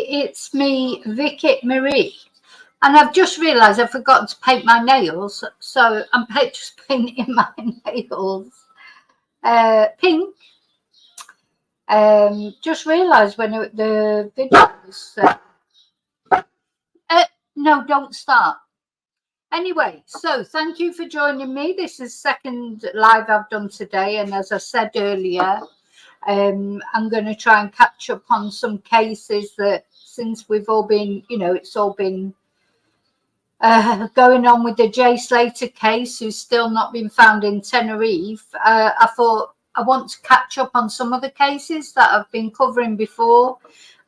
it's me, Vicky Marie. And I've just realised I've forgotten to paint my nails. So I'm just painting my nails pink. Just realised when the video was... no, don't start. Anyway, so thank you for joining me. This is second live I've done today. And as I said earlier, I'm going to try and catch up on some cases that since we've all been, it's all been going on with the Jay Slater case, who's still not been found in Tenerife. I thought I want to catch up on some of the cases that I've been covering before,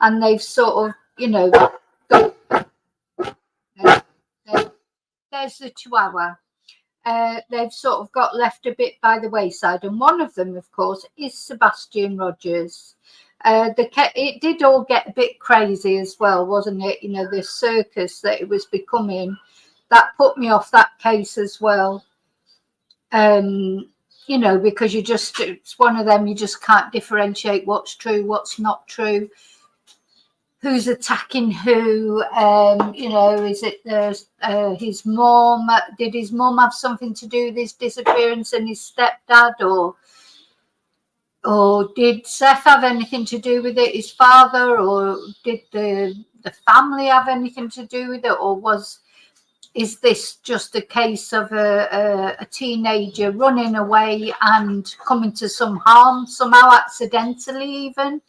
and they've sort of, there's the Chihuahua. They've sort of got left a bit by the wayside, and one of them, of course, is Sebastian Rogers. It did all get a bit crazy as well, wasn't it? The circus that it was becoming, that put me off that case as well. Because it's one of them, you just can't differentiate what's true, what's not true, who's attacking who. Is it his mom? Did his mom have something to do with his disappearance, and his stepdad, or did Seth have anything to do with it, his father, or did the family have anything to do with it, or is this just a case of a teenager running away and coming to some harm, somehow accidentally even?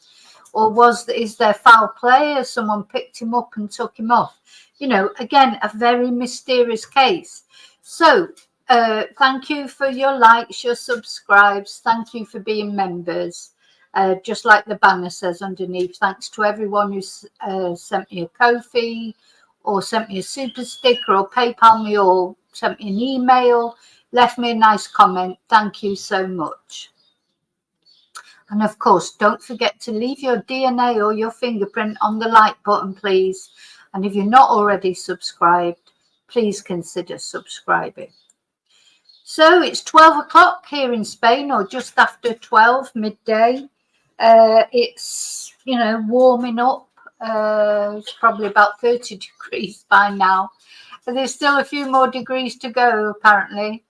Or is there foul play, or someone picked him up and took him off? Again, a very mysterious case. So thank you for your likes, your subscribes. Thank you for being members. Just like the banner says underneath, thanks to everyone who's sent me a Ko-fi, or sent me a super sticker, or PayPal me, or sent me an email, left me a nice comment. Thank you so much. And of course, don't forget to leave your DNA or your fingerprint on the like button, please. And if you're not already subscribed, please consider subscribing. So it's 12 o'clock here in Spain, or just after 12, midday. It's, warming up. It's probably about 30 degrees by now. But there's still a few more degrees to go, apparently.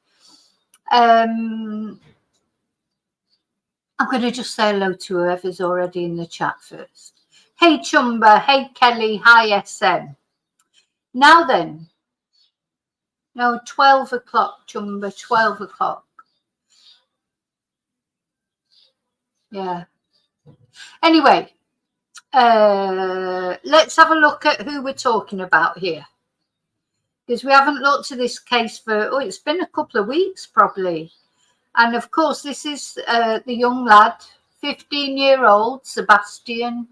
I'm going to just say hello to whoever's already in the chat first. Hey, Chumba. Hey, Kelly. Hi, SM. Now then. No, 12 o'clock, Chumba. 12 o'clock. Yeah. Anyway, let's have a look at who we're talking about here. Because we haven't looked at this case for, it's been a couple of weeks probably. And of course, this is the young lad, 15-year-old Sebastian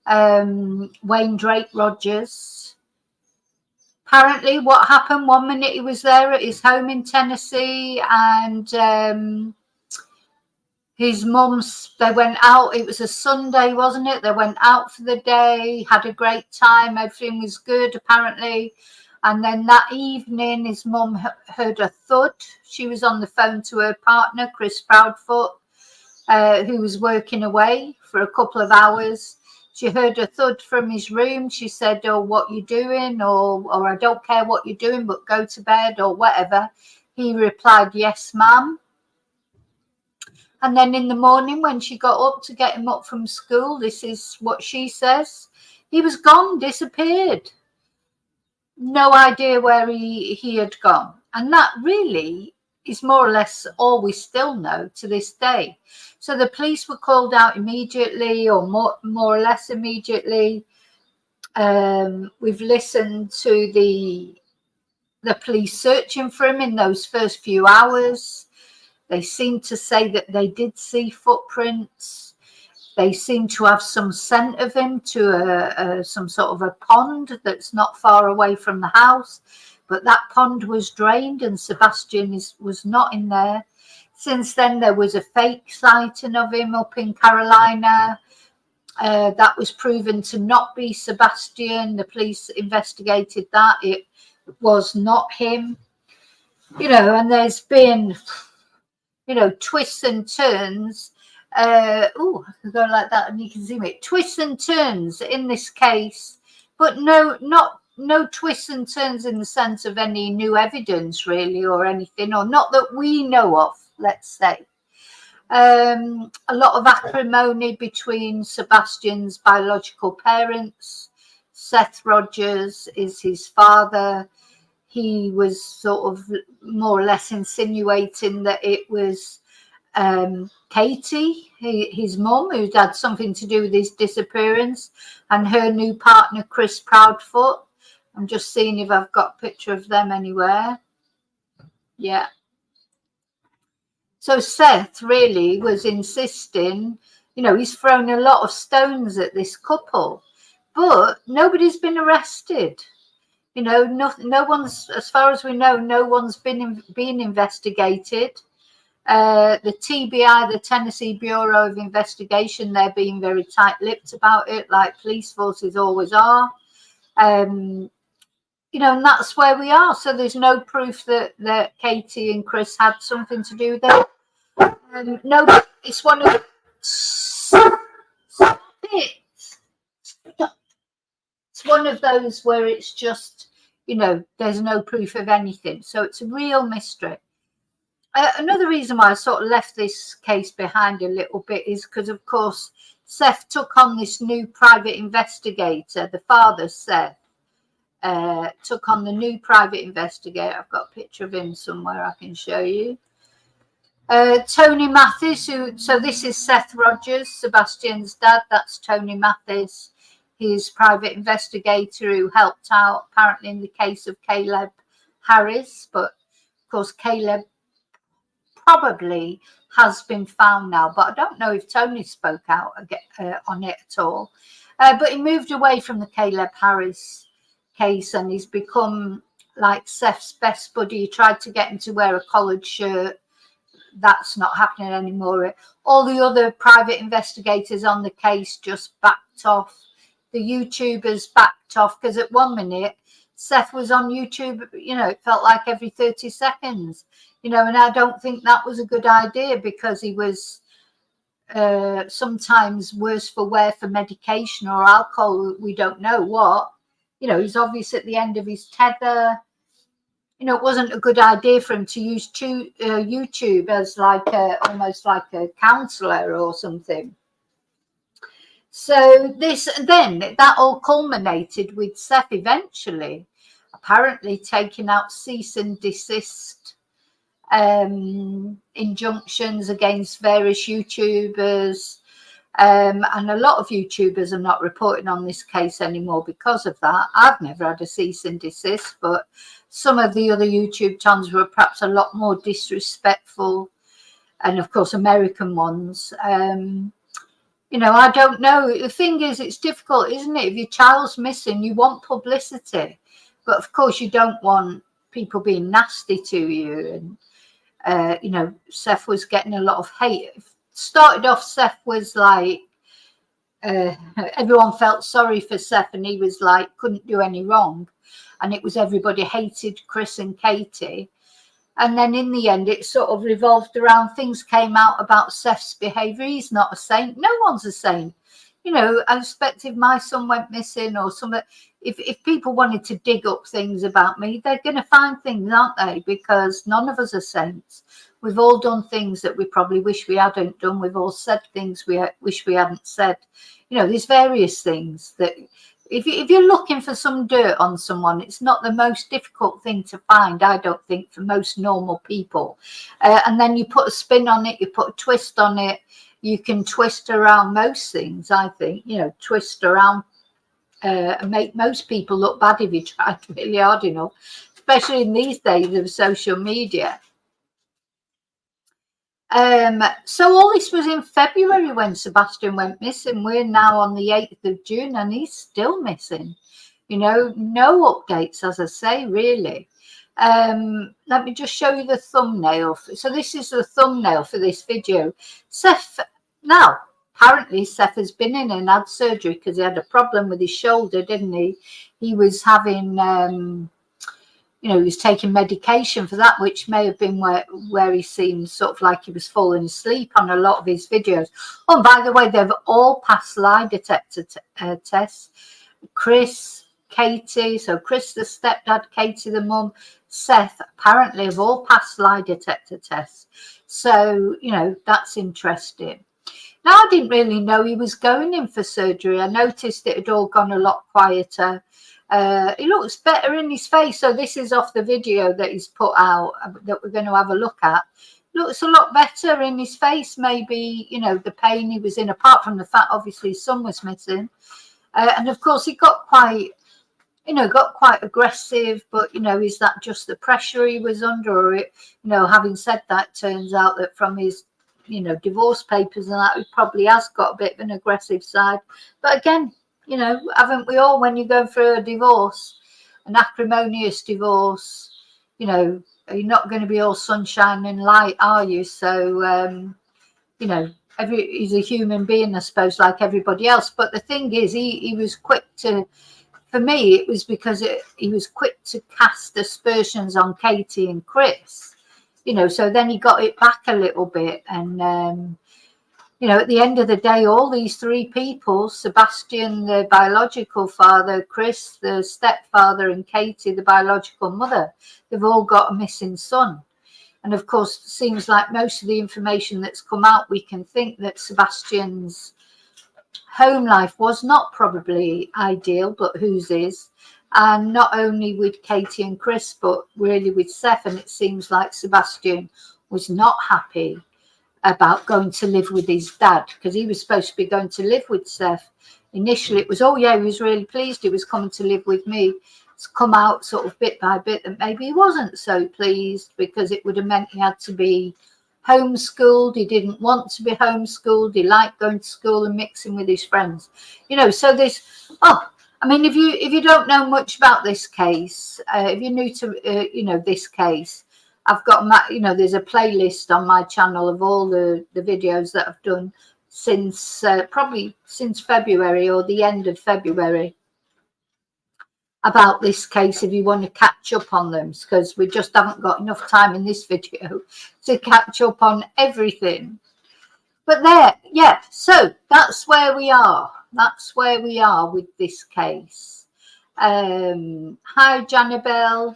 Wayne Drake Rogers. Apparently, what happened, one minute he was there at his home in Tennessee, and his mum's, they went out. It was a Sunday, wasn't it? They went out for the day, had a great time. Everything was good, apparently. And then that evening, his mum heard a thud. She was on the phone to her partner, Chris Proudfoot, who was working away for a couple of hours. She heard a thud from his room. She said, oh, what you doing? Or I don't care what you're doing, but go to bed, or whatever. He replied, yes, ma'am. And then in the morning, when she got up to get him up from school, this is what she says. He was gone, disappeared. No idea where he had gone. And that really is more or less all we still know to this day. So the police were called out immediately, or more or less immediately. We've listened to the police searching for him in those first few hours. They seem to say that they did see footprints. They seem to have some scent of him to some sort of a pond that's not far away from the house. But that pond was drained, and Sebastian was not in there. Since then, there was a fake sighting of him up in Carolina. That was proven to not be Sebastian. The police investigated that. It was not him. And there's been, twists and turns. Oh, I can go like that and you can see me. Twists and turns in this case, but no twists and turns in the sense of any new evidence really or anything, or not that we know of, let's say. A lot of acrimony between Sebastian's biological parents. Seth Rogers is his father. He was sort of more or less insinuating that it was Katie, his mum, who'd had something to do with his disappearance, and her new partner, Chris Proudfoot. I'm just seeing if I've got a picture of them anywhere. Yeah. So Seth really was insisting, he's thrown a lot of stones at this couple, but nobody's been arrested. No one's, as far as we know, no one's being investigated. The TBI, the Tennessee Bureau of Investigation, they're being very tight-lipped about it, like police forces always are. And that's where we are. So there's no proof that Katie and Chris had something to do with it. No, it's one of it's one of those where it's just, there's no proof of anything. So it's a real mystery. Another reason why I sort of left this case behind a little bit is because, of course, Seth took on this new private investigator. The father, Seth, took on the new private investigator. I've got a picture of him somewhere I can show you. Tony Mathis, so this is Seth Rogers, Sebastian's dad. That's Tony Mathis, his private investigator who helped out apparently in the case of Caleb Harris. But of course, Caleb probably has been found now, but I don't know if Tony spoke out on it at all. But he moved away from the Caleb Harris case and he's become like Seth's best buddy. He tried to get him to wear a collared shirt. That's not happening anymore. All the other private investigators on the case just backed off. The YouTubers backed off because at 1 minute Seth was on YouTube, it felt like every 30 seconds, and I don't think that was a good idea because he was sometimes worse for wear for medication or alcohol. We don't know what, he's obviously at the end of his tether. It wasn't a good idea for him to use YouTube as almost like a counselor or something. So then that all culminated with Seth eventually apparently taking out cease and desist injunctions against various YouTubers. And a lot of YouTubers are not reporting on this case anymore because of that. I've never had a cease and desist, but some of the other YouTube channels were perhaps a lot more disrespectful, and of course American ones. I don't know. The thing is, it's difficult, isn't it? If your child's missing, you want publicity, but of course you don't want people being nasty to you. And Seth was getting a lot of hate. Started off, Seth was like, everyone felt sorry for Seth and he was like, couldn't do any wrong. And it was everybody hated Chris and Katie. And then in the end, it sort of revolved around things came out about Seth's behaviour. He's not a saint. No one's a saint. I expect if my son went missing or something, if people wanted to dig up things about me, they're going to find things, aren't they? Because none of us are saints. We've all done things that we probably wish we hadn't done. We've all said things we wish we hadn't said. There's various things that if you're looking for some dirt on someone, it's not the most difficult thing to find, I don't think, for most normal people. And then you put a spin on it, you put a twist on it. You can twist around most things, I think, twist around and make most people look bad if you try really hard enough, especially in these days of social media. So all this was in February when Sebastian went missing. We're now on the 8th of June and he's still missing. No updates, as I say, really. Let me just show you the thumbnail. So this is the thumbnail for this video. Seth, now, apparently Seth has been in and had surgery because he had a problem with his shoulder, didn't he? He was having you know, he was taking medication for that, which may have been where he seemed sort of like he was falling asleep on a lot of his videos. Oh, and by the way, they've all passed lie detector tests. Chris, Katie, so Chris the stepdad, Katie the mum, Seth, apparently have all passed lie detector tests. So, you know, that's interesting. Now, I didn't really know he was going in for surgery. I noticed it had all gone a lot quieter. He looks better in his face. So this is off the video that he's put out that we're going to have a look at. Looks a lot better in his face. Maybe, you know, the pain he was in, apart from the fact obviously his son was missing. And of course he got quite, you know, got quite aggressive, but, you know, is that just the pressure he was under? Or, you know, having said that, turns out that from his, you know, divorce papers and that, he probably has got a bit of an aggressive side. But again, you know, haven't we all, when you go through a divorce, an acrimonious divorce, you know, you're not going to be all sunshine and light, are you? So, you know, he's a human being, I suppose, like everybody else. But the thing is, he was quick to, for me, it was because he was quick to cast aspersions on Katie and Chris. You know, so then he got it back a little bit. And, you know, at the end of the day, all these three people, Sebastian, the biological father, Chris, the stepfather, and Katie, the biological mother, they've all got a missing son. And of course, it seems like most of the information that's come out, we can think that Sebastian's home life was not probably ideal, but whose is. And not only with Katie and Chris, but really with Seth. And it seems like Sebastian was not happy about going to live with his dad, because he was supposed to be going to live with Seth. Initially, it was, oh, yeah, he was really pleased he was coming to live with me. It's come out sort of bit by bit that maybe he wasn't so pleased, because it would have meant he had to be homeschooled. He didn't want to be homeschooled. He liked going to school and mixing with his friends. You know, so this, I mean, if you don't know much about this case, if you're new to, you know, this case, I've got, you know, there's a playlist on my channel of all the videos that I've done since, probably since February or the end of February about this case, if you want to catch up on them, because we just haven't got enough time in this video to catch up on everything. But there, yeah, so that's where we are. That's where we are with this case. Hi, Janabelle.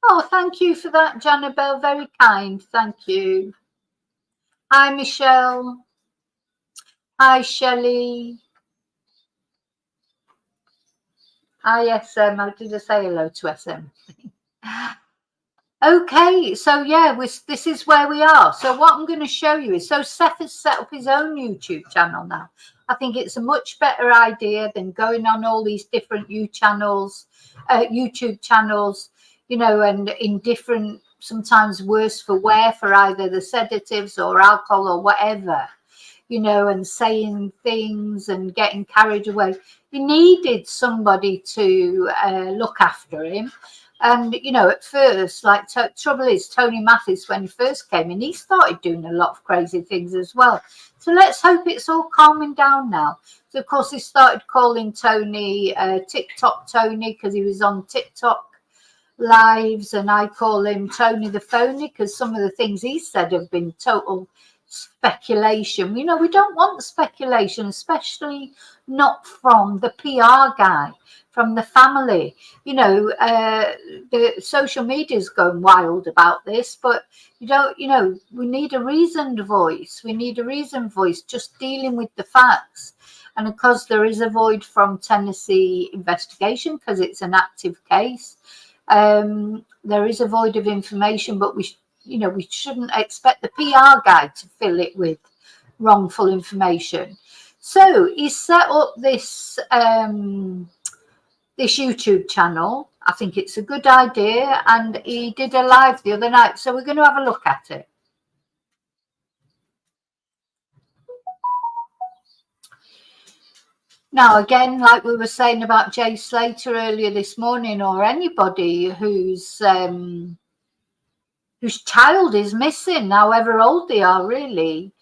Oh, thank you for that, Janabelle. Very kind. Thank you. Hi, Michelle. Hi, Shelley. Hi, SM. How did I say hello to SM? Okay, so yeah, this is where we are. So what I'm going to show you is, so Seth has set up his own YouTube channel now. I think it's a much better idea than going on all these different YouTube channels, you know, and in different, sometimes worse for wear for either the sedatives or alcohol or whatever, you know, and saying things and getting carried away. He needed somebody to look after him. And, you know, at first, like, trouble is, Tony Mathis, when he first came in, he started doing a lot of crazy things as well. So let's hope it's all calming down now. So, of course, he started calling Tony TikTok Tony, because he was on TikTok lives, and I call him Tony the Phony, because some of the things he said have been total speculation. You know, we don't want speculation, especially not from the PR guy, from the family. You know, the social media's going wild about this, but you don't, you know, we need a reasoned voice. We need a reasoned voice just dealing with the facts. And of course, there is a void from Tennessee investigation because it's an active case. There is a void of information, but we shouldn't expect the PR guy to fill it with wrongful information. So he set up this this YouTube channel. I think it's a good idea, and he did a live the other night. So we're going to have a look at it. Now, again, like we were saying about Jay Slater earlier this morning, or anybody whose child is missing, however old they are, really,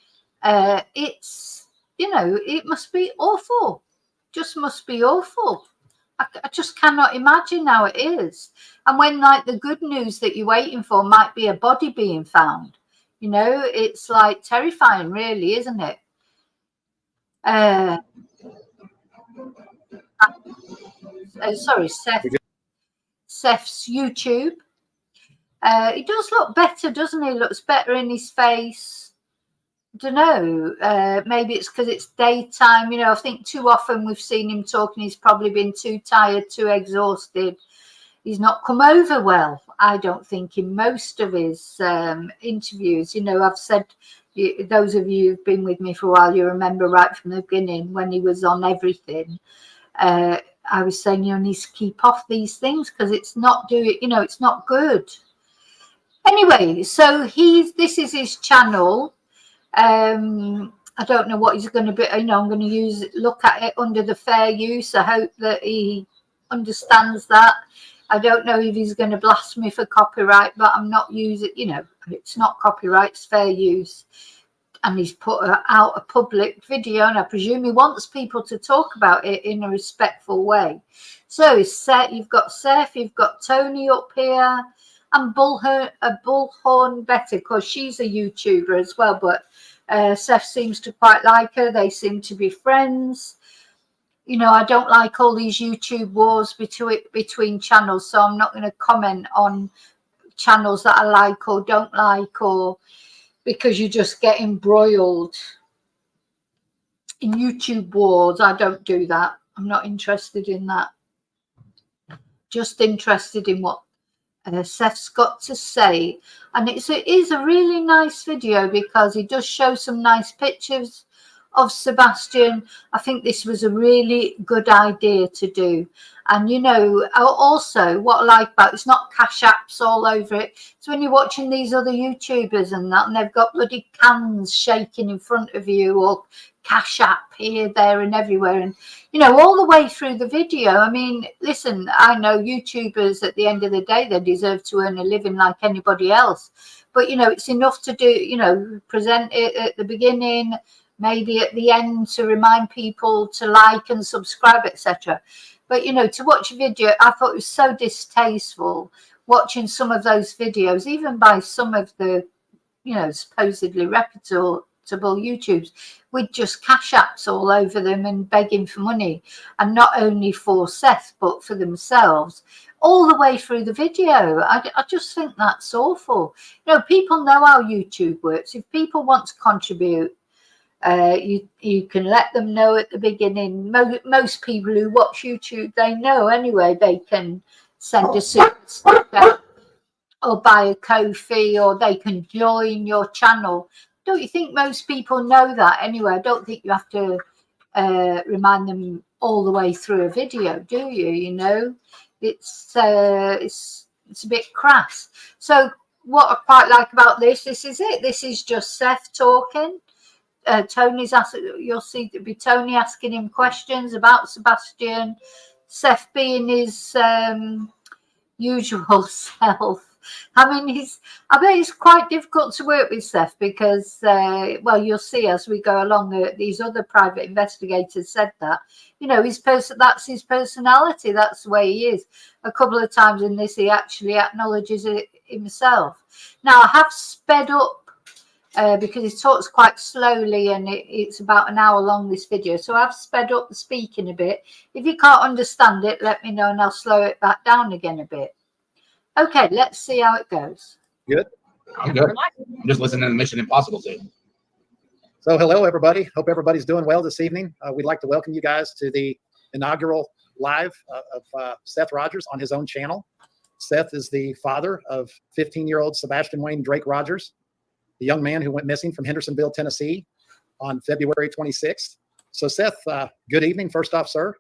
it's, you know, it must be awful. Just must be awful. I just cannot imagine how it is. And when like the good news that you're waiting for might be a body being found, you know, it's like terrifying, really, isn't it? Sorry, Seth's YouTube. He does look better, doesn't he? Looks better in his face. I don't know. Maybe it's because it's daytime. You know, I think too often we've seen him talking. He's probably been too tired, too exhausted. He's not come over well, I don't think, in most of his interviews. You know, I've said, those of you who've been with me for a while, you remember right from the beginning when he was on everything. I was saying, you need to keep off these things because it's not it's not good. Anyway, so this is his channel. I don't know what he's going to be. I'm going to look at it under the fair use. I hope that he understands that. I don't know if he's going to blast me for copyright, but I'm not using. It's not copyright; it's fair use. And he's put out a public video, and I presume he wants people to talk about it in a respectful way. So Seth, you've got Seth, you've got Tony up here, and Bullhorn Betty, because she's a YouTuber as well. But Seth seems to quite like her. They seem to be friends. You know, I don't like all these YouTube wars between channels, so I'm not going to comment on channels that I like or don't like, or because you just get embroiled in YouTube wars. I don't do that. I'm not interested in that. Just interested in what Seth's got to say. And it is a really nice video because he does show some nice pictures of Sebastian. I think this was a really good idea to do. And also what I like about it's not cash apps all over it. So when you're watching these other YouTubers and they've got bloody cans shaking in front of you, or cash app here, there and everywhere, and all the way through the video. I mean, listen, I know YouTubers at the end of the day, they deserve to earn a living like anybody else, but it's enough to do, present it at the beginning, maybe at the end, to remind people to like and subscribe, etc. But to watch a video, I thought it was so distasteful watching some of those videos, even by some of the supposedly reputable YouTubes, with just cash apps all over them and begging for money, and not only for Seth but for themselves all the way through the video. I just think that's awful. People know how YouTube works. If people want to contribute, you can let them know at the beginning. Most people who watch YouTube, they know anyway. They can send a super sticker or buy a Ko-fi, or they can join your channel. Don't you think most people know that anyway? I don't think you have to remind them all the way through a video, do you? It's a bit crass. So what I quite like about this is it. This is just Seth talking. Tony's asking. You'll see it be Tony asking him questions about Sebastian. Seth being his usual self. I mean, I bet it's quite difficult to work with Seth because, well, you'll see as we go along. These other private investigators said that, that's his personality. That's the way he is. A couple of times in this, he actually acknowledges it himself. Now, I have sped up because he talks quite slowly, and it's about an hour long, this video. So I've sped up the speaking a bit. If you can't understand it, let me know and I'll slow it back down again a bit. Okay, let's see how it goes. Good. I'm good. I'm just listening to Mission Impossible scene. So hello, everybody. Hope everybody's doing well this evening. We'd like to welcome you guys to the inaugural live of Seth Rogers on his own channel. Seth is the father of 15-year-old Sebastian Wayne Drake Rogers, the young man who went missing from Hendersonville, Tennessee on February 26th. So Seth, good evening, first off, sir.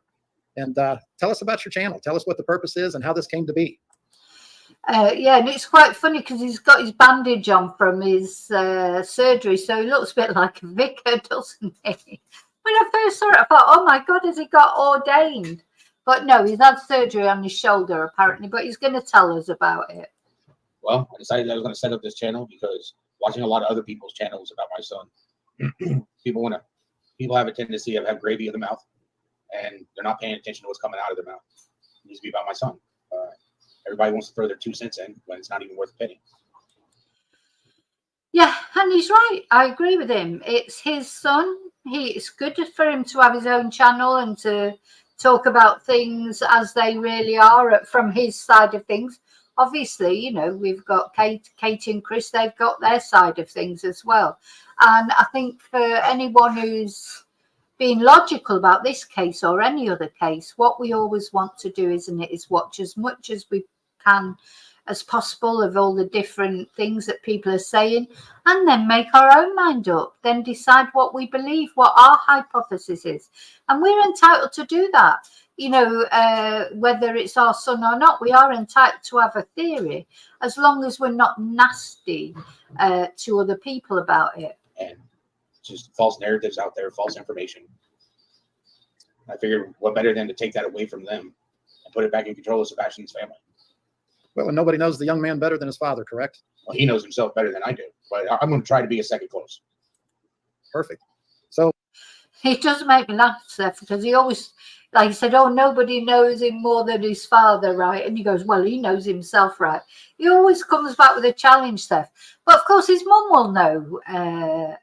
And tell us about your channel. Tell us what the purpose is and how this came to be. Yeah, and it's quite funny because he's got his bandage on from his surgery, so he looks a bit like a vicar, doesn't he? When I first saw it, I thought, oh my God, has he got ordained? But no, he's had surgery on his shoulder apparently, but he's going to tell us about it. Well, I decided I was going to set up this channel because watching a lot of other people's channels about my son, people have a tendency to have gravy in the mouth, and they're not paying attention to what's coming out of their mouth. It needs to be about my son. Everybody wants to throw their 2 cents in when it's not even worth a penny. Yeah, and he's right. I agree with him. It's his son. It's good for him to have his own channel and to talk about things as they really are from his side of things. Obviously, you know, we've got Katie and Chris, they've got their side of things as well. And I think for anyone who's being logical about this case or any other case, what we always want to do, isn't it, is watch as much as we can as possible of all the different things that people are saying, and then make our own mind up, then decide what we believe, what our hypothesis is. And we're entitled to do that. You know, whether it's our son or not, we are entitled to have a theory, as long as we're not nasty to other people about it. And just false narratives out there, false information. I figured what better than to take that away from them and put it back in control of Sebastian's family. Well, and nobody knows the young man better than his father, correct? Well, he knows himself better than I do, but I'm going to try to be a second close. Perfect. So he does make me laugh, Seth, because he always, like he said, oh, nobody knows him more than his father, right? And he goes, well, he knows himself, right? He always comes back with a challenge, Seth. But of course, his mum will know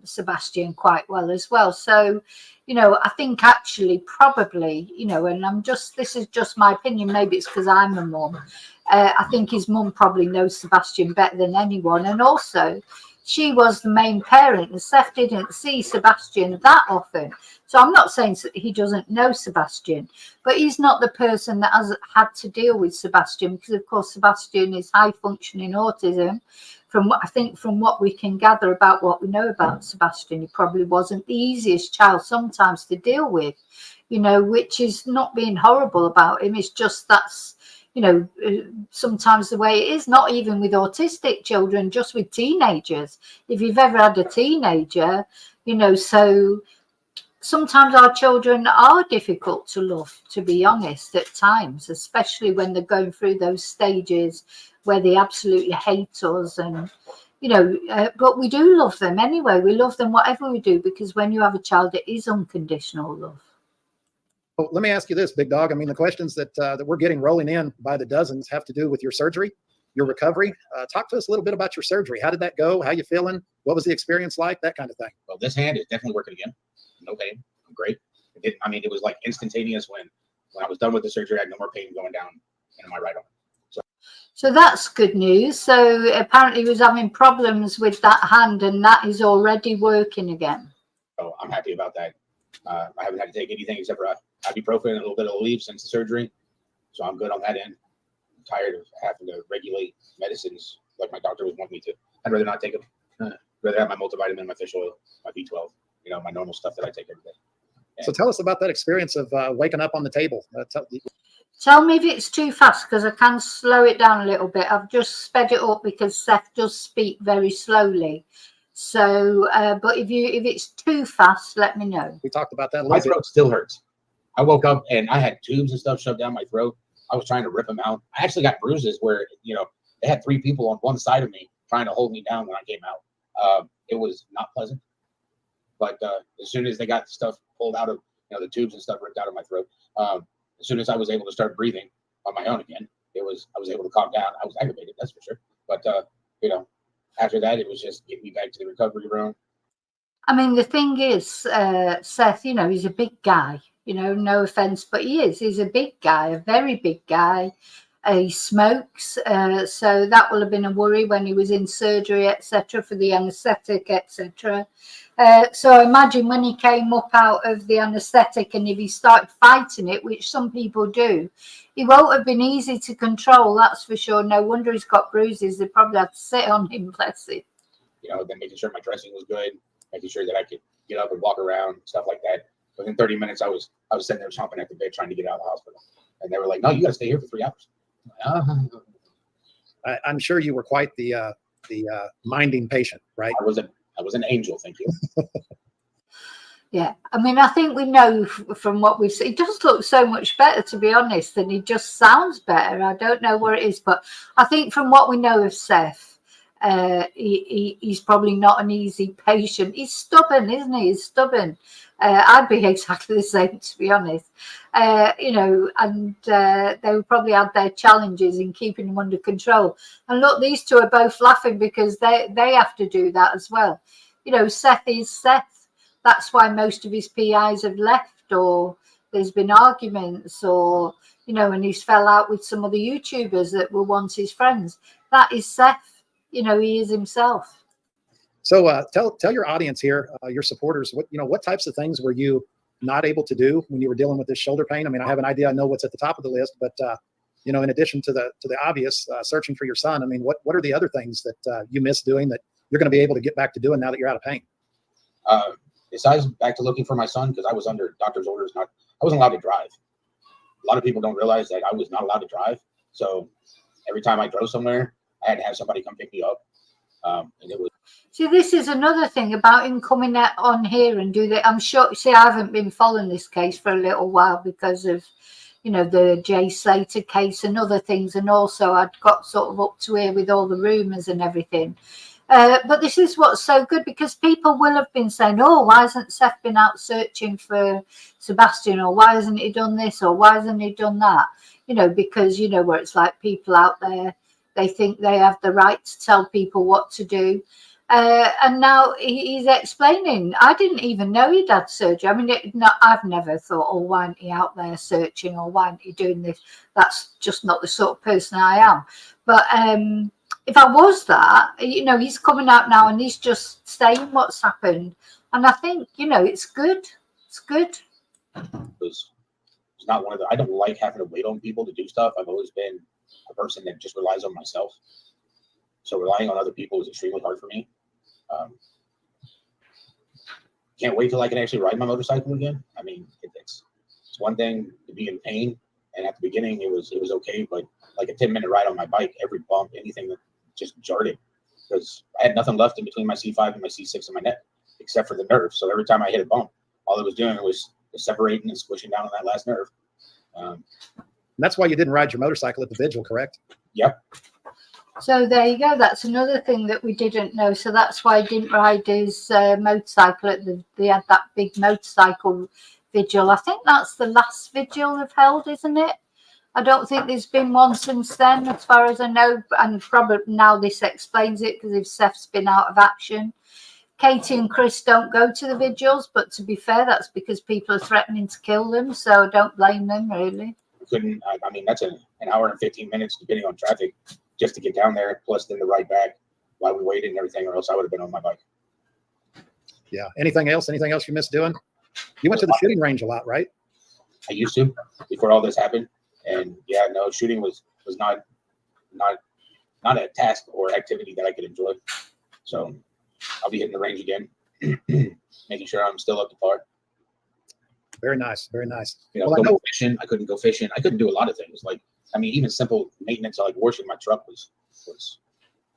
Sebastian quite well as well. So, you know, I think actually probably, you know, and this is just my opinion. Maybe it's because I'm a mum. I think his mum probably knows Sebastian better than anyone. And also, she was the main parent, and Seth didn't see Sebastian that often. So I'm not saying he doesn't know Sebastian, but he's not the person that has had to deal with Sebastian, because of course Sebastian is high functioning autism. From what we can gather about what we know about Sebastian, he probably wasn't the easiest child sometimes to deal with, you know, which is not being horrible about him. It's just that's, you know, sometimes the way it is, not even with autistic children, just with teenagers. If you've ever had a teenager, you know, so sometimes our children are difficult to love, to be honest, at times, especially when they're going through those stages where they absolutely hate us. And, you know, but we do love them anyway. We love them whatever we do, because when you have a child, it is unconditional love. well, let me ask you this, Big Dog. I mean, the questions that we're getting rolling in by the dozens have to do with your surgery, your recovery. Talk to us a little bit about your surgery. How did that go? How you feeling? What was the experience like? That kind of thing. Well, this hand is definitely working again. No pain. I'm great. It was like instantaneous when I was done with the surgery. I had no more pain going down in my right arm. So that's good news. So apparently he was having problems with that hand, and that is already working again. So I'm happy about that. I haven't had to take anything except for ibuprofen and a little bit of Aleve since the surgery. So I'm good on that end. I'm tired of having to regulate medicines like my doctor would want me to. I'd rather not take them. I'd rather have my multivitamin, my fish oil, my B12, you know, my normal stuff that I take every day. So tell us about that experience of waking up on the table. Tell me if it's too fast, because I can slow it down a little bit. I've just sped it up because Seth does speak very slowly. So, but if it's too fast, let me know. We talked about that a little My bit. throat still hurts. I woke up and I had tubes and stuff shoved down my throat. I was trying to rip them out. I actually got bruises where, you know, they had 3 people on one side of me trying to hold me down when I came out. It was not pleasant. But as soon as they got stuff pulled out of, you know, the tubes and stuff ripped out of my throat, as soon as I was able to start breathing on my own again, I was able to calm down. I was aggravated, that's for sure. But, you know, after that, it was just getting me back to the recovery room. I mean, the thing is, Seth, you know, he's a big guy, you know, no offense, but he is. He's a big guy, a very big guy. He smokes, so that will have been a worry when he was in surgery, etc., for the anaesthetic, etc. So imagine when he came up out of the anaesthetic, and if he started fighting it, which some people do, he won't have been easy to control, that's for sure. No wonder he's got bruises. They probably had to sit on him, bless him. You know, then making sure my dressing was good, making sure that I could get up and walk around, stuff like that. Within 30 minutes, I was sitting there chomping at the bit trying to get out of the hospital. And they were like, no, you got to stay here for 3 hours. I'm sure you were quite the minding patient, right? I was an angel, thank you. Yeah, I mean, I think we know from what we've seen, he does look so much better, to be honest, and he just sounds better. I don't know what it is, but I think from what we know of Seth, he's probably not an easy patient. He's stubborn, isn't he? He's stubborn. I'd be exactly the same, to be honest. You know, and they would probably have their challenges in keeping them under control. And look, these two are both laughing because they have to do that as well. You know, Seth is Seth. That's why most of his PIs have left, or there's been arguments, or, you know, and he's fell out with some of the YouTubers that were once his friends. That is Seth. You know, he is himself. So tell your audience here, your supporters, what types of things were you not able to do when you were dealing with this shoulder pain? I mean, I have an idea. I know what's at the top of the list, but you know, in addition to the obvious, searching for your son, I mean, what are the other things that you miss doing that you're going to be able to get back to doing now that you're out of pain? Besides back to looking for my son, because I was under doctor's orders, I wasn't allowed to drive. A lot of people don't realize that I was not allowed to drive. So every time I drove somewhere, I had to have somebody come pick me up. And it was. See, this is another thing about him coming on here and do that. I'm sure. See, I haven't been following this case for a little while because of, you know, the Jay Slater case and other things, and also I'd got sort of up to here with all the rumours and everything. But this is what's so good, because people will have been saying, oh, why hasn't Seth been out searching for Sebastian, or why hasn't he done this, or why hasn't he done that? You know, because, you know, where it's like people out there, they think they have the right to tell people what to do. And now he's explaining, I didn't even know he'd had surgery. I mean, I've never thought, oh, why aren't he out there searching, or why aren't he doing this? That's just not the sort of person I am. But if I was that, you know, he's coming out now and he's just saying what's happened. And I think, you know, it's good. It's good. It's not one of the, I don't like having to wait on people to do stuff. I've always been a person that just relies on myself. So relying on other people is extremely hard for me. Can't wait till I can actually ride my motorcycle again. I mean, it's one thing to be in pain, and at the beginning it was okay, but like a 10-minute ride on my bike, every bump, anything that just jarred it, because I had nothing left in between my C5 and my C6 and my neck except for the nerve. So every time I hit a bump, all it was doing was separating and squishing down on that last nerve. That's why you didn't ride your motorcycle at the vigil, correct? Yep. So there you go. That's another thing that we didn't know. So that's why he didn't ride his motorcycle at they had that big motorcycle vigil. I think that's the last vigil they've held, isn't it? I don't think there's been one since then, as far as I know. And probably now this explains it, because if Seth's been out of action. Katie and Chris don't go to the vigils, but to be fair, that's because people are threatening to kill them. So I don't blame them, really. I mean, that's an hour and 15 minutes, depending on traffic, just to get down there, plus then the ride back while we waited and everything, or else I would have been on my bike. Yeah. Anything else you missed doing? You went to the shooting range a lot, right? I used to before all this happened. And yeah, no, shooting was not a task or activity that I could enjoy. So I'll be hitting the range again, making sure I'm still up to par. Very nice. Very nice. You know, well, fishing. I couldn't go fishing. I couldn't do a lot of things. Like, I mean, even simple maintenance, like washing my truck was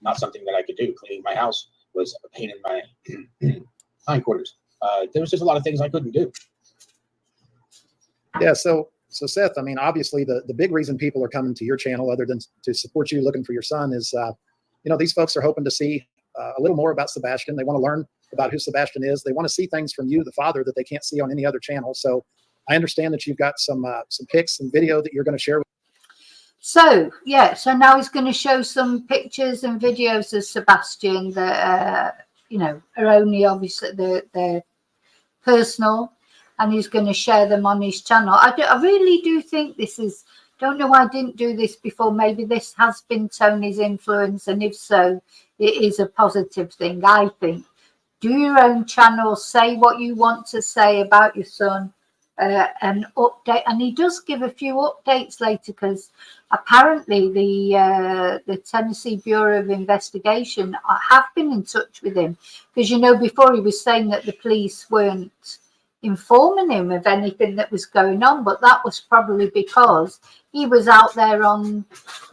not something that I could do. Cleaning my house was a pain in my hindquarters. There was just a lot of things I couldn't do. Yeah. So Seth, I mean, obviously the big reason people are coming to your channel, other than to support you looking for your son, is, you know, these folks are hoping to see a little more about Sebastian. They want to learn about who Sebastian is. They want to see things from you, the father, that they can't see on any other channel. So I understand that you've got some pics and video that you're going to share with. So yeah, so now he's going to show some pictures and videos of Sebastian that you know, are only obviously they're personal, and he's going to share them on his channel. I really do think this is, don't know why I didn't do this before. Maybe this has been Tony's influence, and if so, it is a positive thing, I think. Do your own channel, say what you want to say about your son, and update. And he does give a few updates later, because apparently the Tennessee Bureau of Investigation have been in touch with him, because, you know, before he was saying that the police weren't informing him of anything that was going on, but that was probably because he was out there on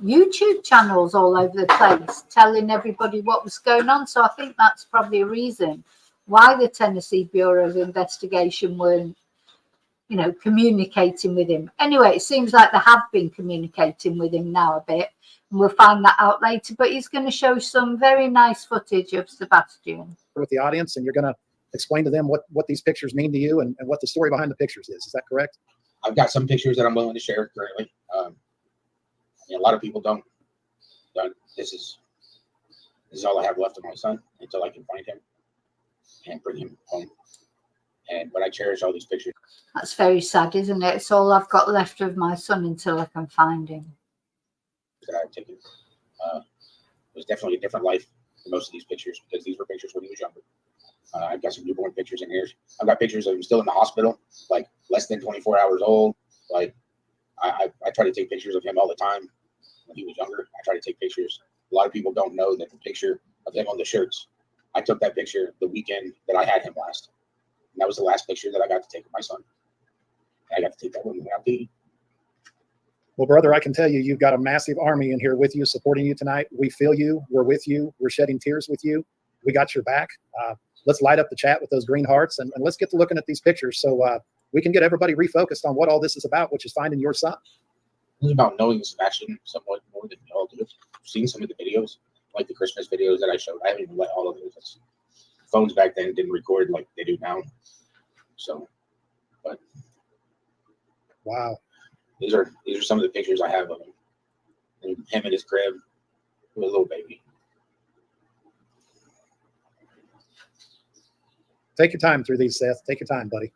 YouTube channels all over the place telling everybody what was going on. So I think that's probably a reason why the Tennessee Bureau of Investigation weren't, you know, communicating with him. Anyway, it seems like they have been communicating with him now a bit, and we'll find that out later. But he's going to show some very nice footage of Sebastian with the audience, and you're going to explain to them what these pictures mean to you and what the story behind the pictures is. Is that correct? I've got some pictures that I'm willing to share currently. A lot of people don't. This is all I have left of my son until I can find him and bring him home. But I cherish all these pictures. That's very sad, isn't it? It's all I've got left of my son until I can find him. That I've taken. It was definitely a different life for most of these pictures because these were pictures when he was younger. I've got some newborn pictures in here. I've got pictures of him still in the hospital, like less than 24 hours old. Like I try to take pictures of him all the time when he was younger. I try to take pictures. A lot of people don't know that the picture of him on the shirts, I took that picture the weekend that I had him last. And that was the last picture that I got to take of my son. And I got to take that one without eating. Well, brother, I can tell you, you've got a massive army in here with you, supporting you tonight. We feel you. We're with you. We're shedding tears with you. We got your back. Let's light up the chat with those green hearts, and let's get to looking at these pictures so we can get everybody refocused on what all this is about, which is finding your son. It's about knowing Sebastian somewhat more than we all do. Seeing some of the videos, like the Christmas videos that I showed. I haven't even let all of those. Phones back then didn't record like they do now. So, but wow. These are some of the pictures I have of him. And him in his crib with a little baby. Take your time through these, Seth. Take your time, buddy.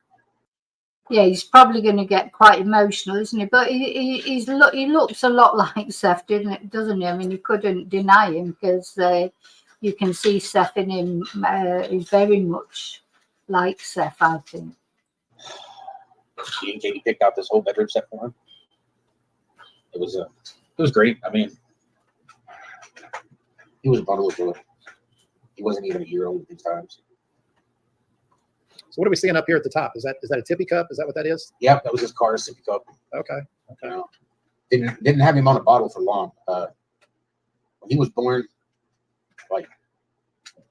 Yeah, he's probably going to get quite emotional, isn't he? But he looks a lot like Seth, doesn't he? I mean, you couldn't deny him because you can see Seth in him. He's very much like Seth, I think. She and Katie picked out this whole bedroom set for him. It was great. I mean, he was a bundle of joy. He wasn't even a year old at these times. So what are we seeing up here at the top? Is that a tippy cup? Is that what that is? Yep, that was his car sippy cup. Okay. You know, didn't have him on a bottle for long. When he was born, like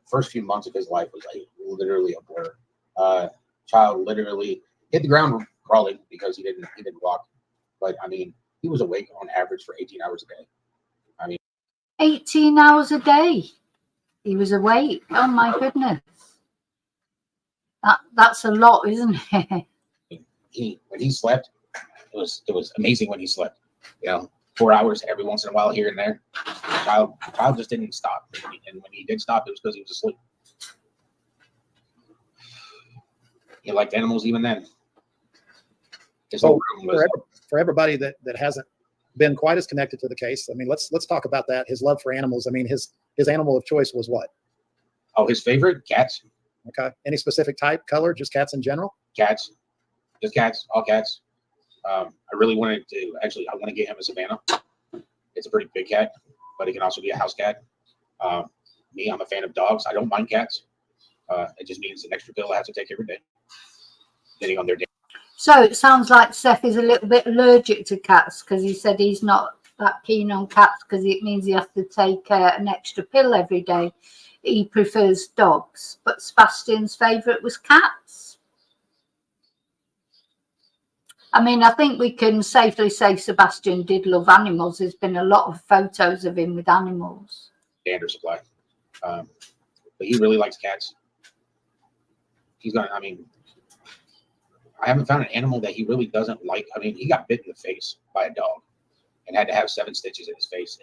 first few months of his life was like literally a blur. Child literally hit the ground crawling because he didn't walk. But I mean, he was awake on average for 18 hours a day. I mean, 18 hours a day. He was awake. Oh my goodness. That's a lot, isn't it? When he slept, it was amazing when he slept. 4 hours every once in a while here and there. Child just didn't stop. And when he did stop, it was because he was asleep. He liked animals even then. So for everybody that hasn't been quite as connected to the case, I mean, let's talk about that. His love for animals. I mean, his animal of choice was what? Oh, his favorite? Cats. Okay. Any specific type, color, just cats in general? Cats. Just cats, all cats. I really wanted to, I want to get him a Savannah. It's a pretty big cat, but it can also be a house cat. Me, I'm a fan of dogs. I don't mind cats. It just means an extra pill I have to take every day, depending on their day. So it sounds like Seth is a little bit allergic to cats because he said he's not that keen on cats because it means he has to take an extra pill every day. He prefers dogs, but Sebastian's favourite was cats. I mean, I think we can safely say Sebastian did love animals. There's been a lot of photos of him with animals. Dander supply. But he really likes cats. I haven't found an animal that he really doesn't like. I mean, he got bit in the face by a dog and had to have 7 stitches in his face.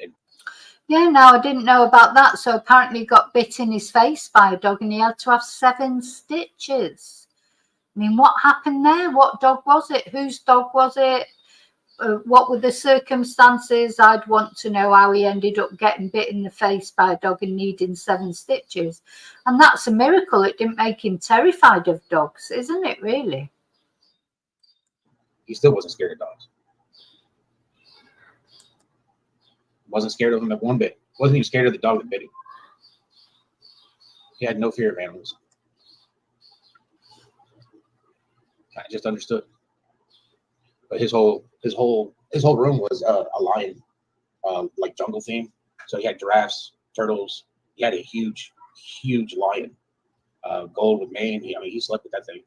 Yeah, no, I didn't know about that. So apparently he got bit in his face by a dog and he had to have 7 stitches. I mean, what happened there? What dog was it? Whose dog was it? What were the circumstances? I'd want to know how he ended up getting bit in the face by a dog and needing 7 stitches. And that's a miracle. It didn't make him terrified of dogs, isn't it, really? He still wasn't scared of dogs. Wasn't scared of him at one bit. Wasn't even scared of the dog that bit him. He had no fear of animals. I just understood. But his whole room was a lion, like jungle theme. So he had giraffes, turtles. He had a huge lion, gold with mane. He slept with that thing.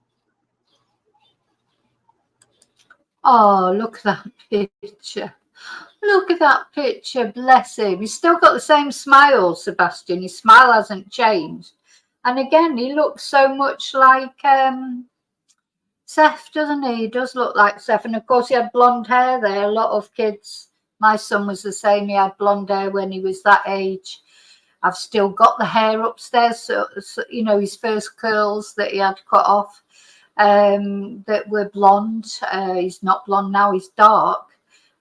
Oh, look at that picture. Look at that picture. Bless him. He's still got the same smile, Sebastian. His smile hasn't changed. And again, he looks so much like Seth, doesn't he? He does look like Seth. And of course, he had blonde hair there. A lot of kids, my son was the same. He had blonde hair when he was that age. I've still got the hair upstairs. So you know, his first curls that he had cut off that were blonde. He's not blonde now, he's dark.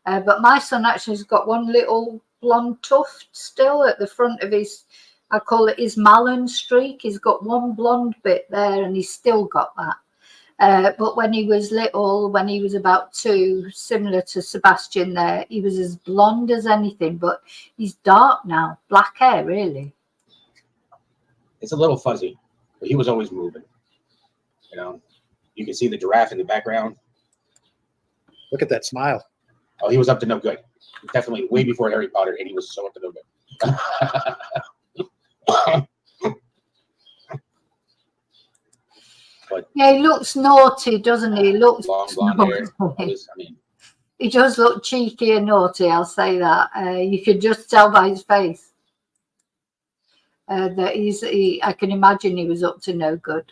But my son actually has got one little blonde tuft still at the front of his, I call it his Malin streak. He's got one blonde bit there and he's still got that. But when he was little, when he was about 2, similar to Sebastian there, he was as blonde as anything, but he's dark now, black hair, really. It's a little fuzzy, but he was always moving. You know, you can see the giraffe in the background. Look at that smile. Oh, he was up to no good. Definitely way before Harry Potter, and he was so up to no good. But yeah, he looks naughty, doesn't he? He looks long blonde hair. He does look cheeky and naughty, I'll say that. You can just tell by his face that I can imagine he was up to no good.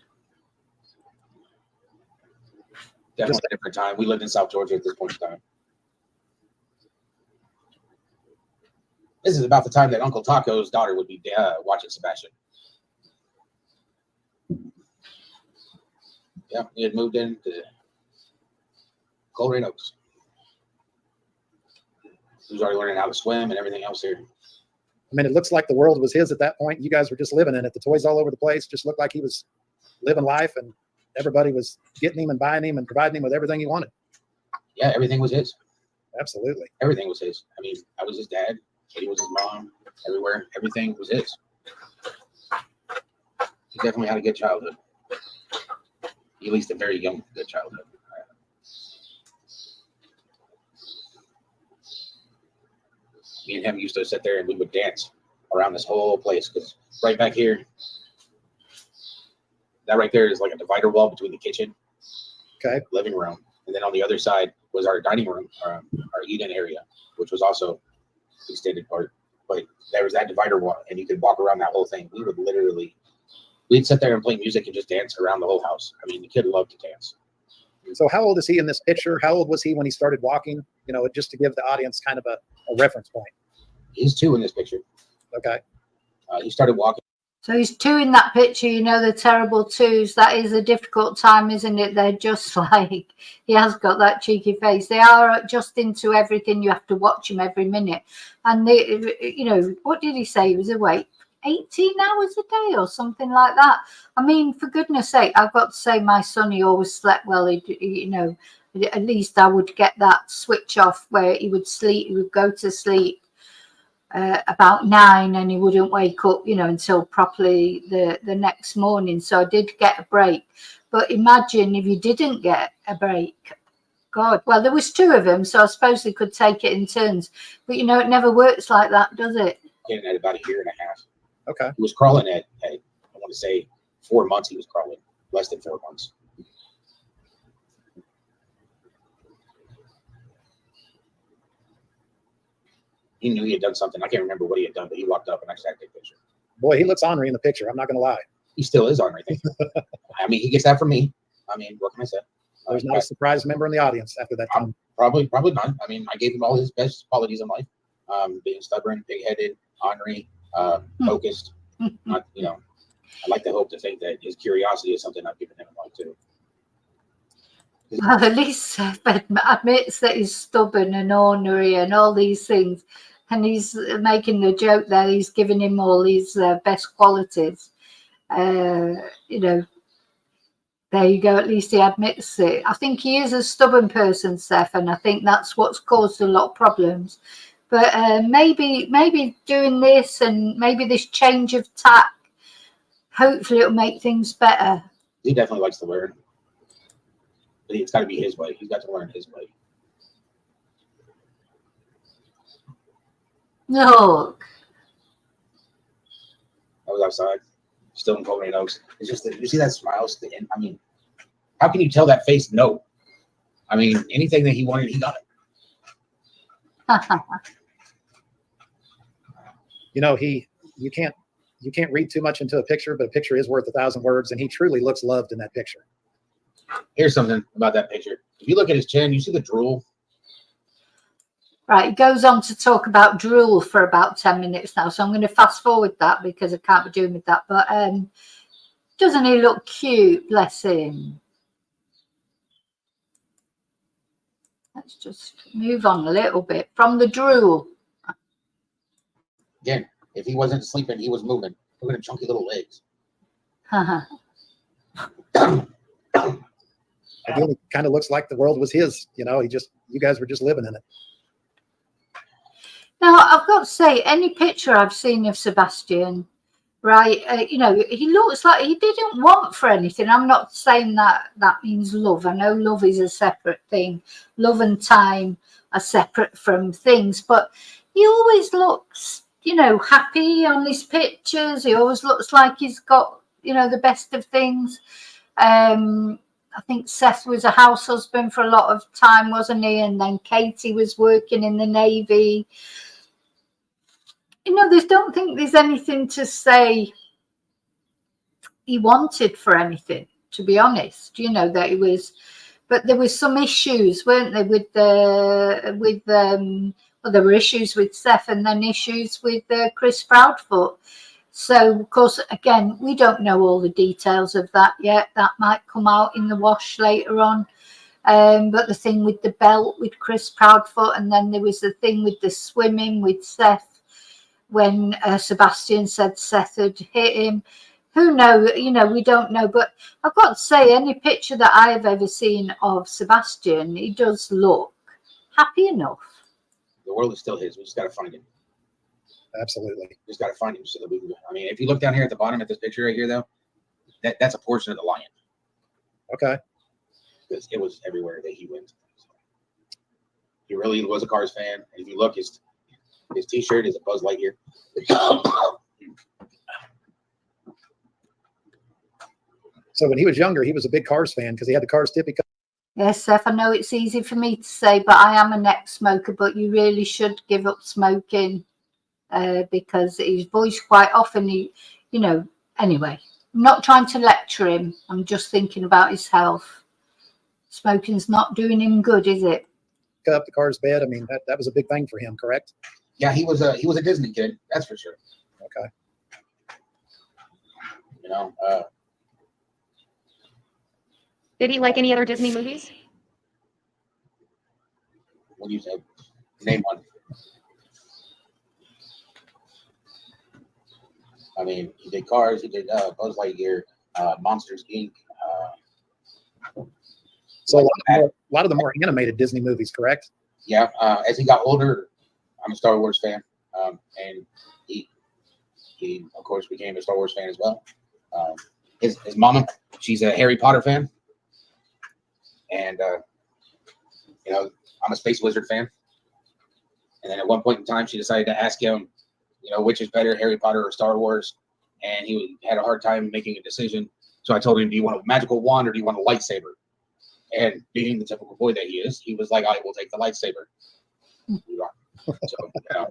Definitely a different time. We lived in South Georgia at this point in time. This is about the time that Uncle Taco's daughter would be watching Sebastian. Yeah, we had moved into Coleraine Oaks. He was already learning how to swim and everything else here. I mean, it looks like the world was his at that point. You guys were just living in it. The toys all over the place. Just looked like he was living life, and everybody was getting him and buying him and providing him with everything he wanted. Yeah, everything was his. Absolutely. Everything was his. I mean, I was his dad. He was his mom. Everywhere. Everything was his. He definitely had a good childhood. At least a very young, good childhood. Me and him used to sit there and we would dance around this whole place, because right back here, that right there is like a divider wall between the kitchen, okay, living room, and then on the other side was our dining room, our eat-in area, which was also extended part. But there was that divider wall, and you could walk around that whole thing. We would literally, we'd sit there and play music and just dance around the whole house. I mean, the kid loved to dance. So how old is he in this picture? How old was he when he started walking? You know, just to give the audience kind of a reference point. He's 2 in this picture. Okay. He started walking. So he's 2 in that picture, you know, the terrible 2s. That is a difficult time, isn't it? They're just like, he has got that cheeky face. They are just into everything. You have to watch him every minute. And they, you know, what did he say? He was awake 18 hours a day or something like that. I mean, for goodness sake, I've got to say my son, he always slept well. He, you know, at least I would get that switch off where he would sleep, he would go to sleep about 9 and he wouldn't wake up, you know, until properly the next morning. So I did get a break. But imagine if you didn't get a break. God, well, there was 2 of them, so I suppose they could take it in turns. But, you know, it never works like that, does it? At about a year and a half. Okay. He was crawling at I want to say 4 months. He was crawling, less than 4 months. He knew he had done something. I can't remember what he had done, but he walked up and I just had to take a picture. Boy, he looks ornery in the picture. I'm not going to lie. He still is ornery. I mean, he gets that from me. I mean, what can I say? There's not a surprise member in the audience after that time. Probably not. I mean, I gave him all his best qualities in life. Being stubborn, big-headed, ornery, focused. Not, you know, I like to hope to think that his curiosity is something I've given him in life too. Well, at least Seth admits that he's stubborn and ornery and all these things. And he's making the joke that he's giving him all his best qualities. You know, there you go. At least he admits it. I think he is a stubborn person, Seth, and I think that's what's caused a lot of problems. But maybe doing this and maybe this change of tack, hopefully it'll make things better. He definitely likes to learn. But it's got to be his way. He's got to learn his way. Look. I was outside, still in Coleraine Oaks. It's just that you see that smile. I mean, how can you tell that face no? I mean, anything that he wanted, he got it. You know, you can't you can't read too much into a picture, but a picture is worth 1,000 words, and he truly looks loved in that picture. Here's something about that picture. If you look at his chin, you see the drool. Right, he goes on to talk about drool for about 10 minutes now, so I'm going to fast forward that because I can't be doing with that. But doesn't he look cute? Bless him. Let's just move on a little bit from the drool. Again, if he wasn't sleeping, he was moving. Look at him chunky little legs. Again, it kind of looks like the world was his. You know, you guys were just living in it. Now, I've got to say, any picture I've seen of Sebastian, right, you know, he looks like he didn't want for anything. I'm not saying that means love. I know love is a separate thing. Love and time are separate from things. But he always looks, you know, happy on his pictures. He always looks like he's got, you know, the best of things. I think Seth was a house husband for a lot of time, wasn't he? And then Katie was working in the Navy. You know, I don't think there's anything to say he wanted for anything, to be honest. You know, that he was, but there were some issues, weren't there, well, there were issues with Seth and then issues with Chris Proudfoot. So, of course, again, we don't know all the details of that yet. That might come out in the wash later on. But the thing with the belt with Chris Proudfoot, and then there was the thing with the swimming with Seth when Sebastian said Seth had hit him. Who knows? You know, we don't know. But I've got to say, any picture that I have ever seen of Sebastian, he does look happy enough. The world is still his. We just got to find him. Absolutely. Just got to find him so that we can. I mean, if you look down here at the bottom at this picture right here, though, that's a portion of the lion. Okay. Because it was everywhere that he went. He really was a Cars fan. And if you look, his T-shirt is a Buzz Lightyear. So when he was younger, he was a big Cars fan because he had the Cars tippy cup. Yes, Seth, I know it's easy for me to say, but I am an ex-smoker, but you really should give up smoking because his voice quite often, you know, anyway, I'm not trying to lecture him. I'm just thinking about his health. Smoking's not doing him good, is it? Up the Cars bed. I mean, that was a big thing for him, correct? Yeah, he was a Disney kid. That's for sure. Okay. You know, did he like any other Disney movies? what do you say? Name one. I mean, he did Cars. He did Buzz Lightyear, Monsters Inc. So a lot of the more animated Disney movies, correct? Yeah. As he got older, I'm a Star Wars fan, and he of course became a Star Wars fan as well. His mama, she's a Harry Potter fan, and you know, I'm a Space Wizard fan. And then at one point in time, she decided to ask him, you know, which is better, Harry Potter or Star Wars? And he had a hard time making a decision. So I told him, do you want a magical wand or do you want a lightsaber? And being the typical boy that he is, he was like, I will take the lightsaber. So, you know.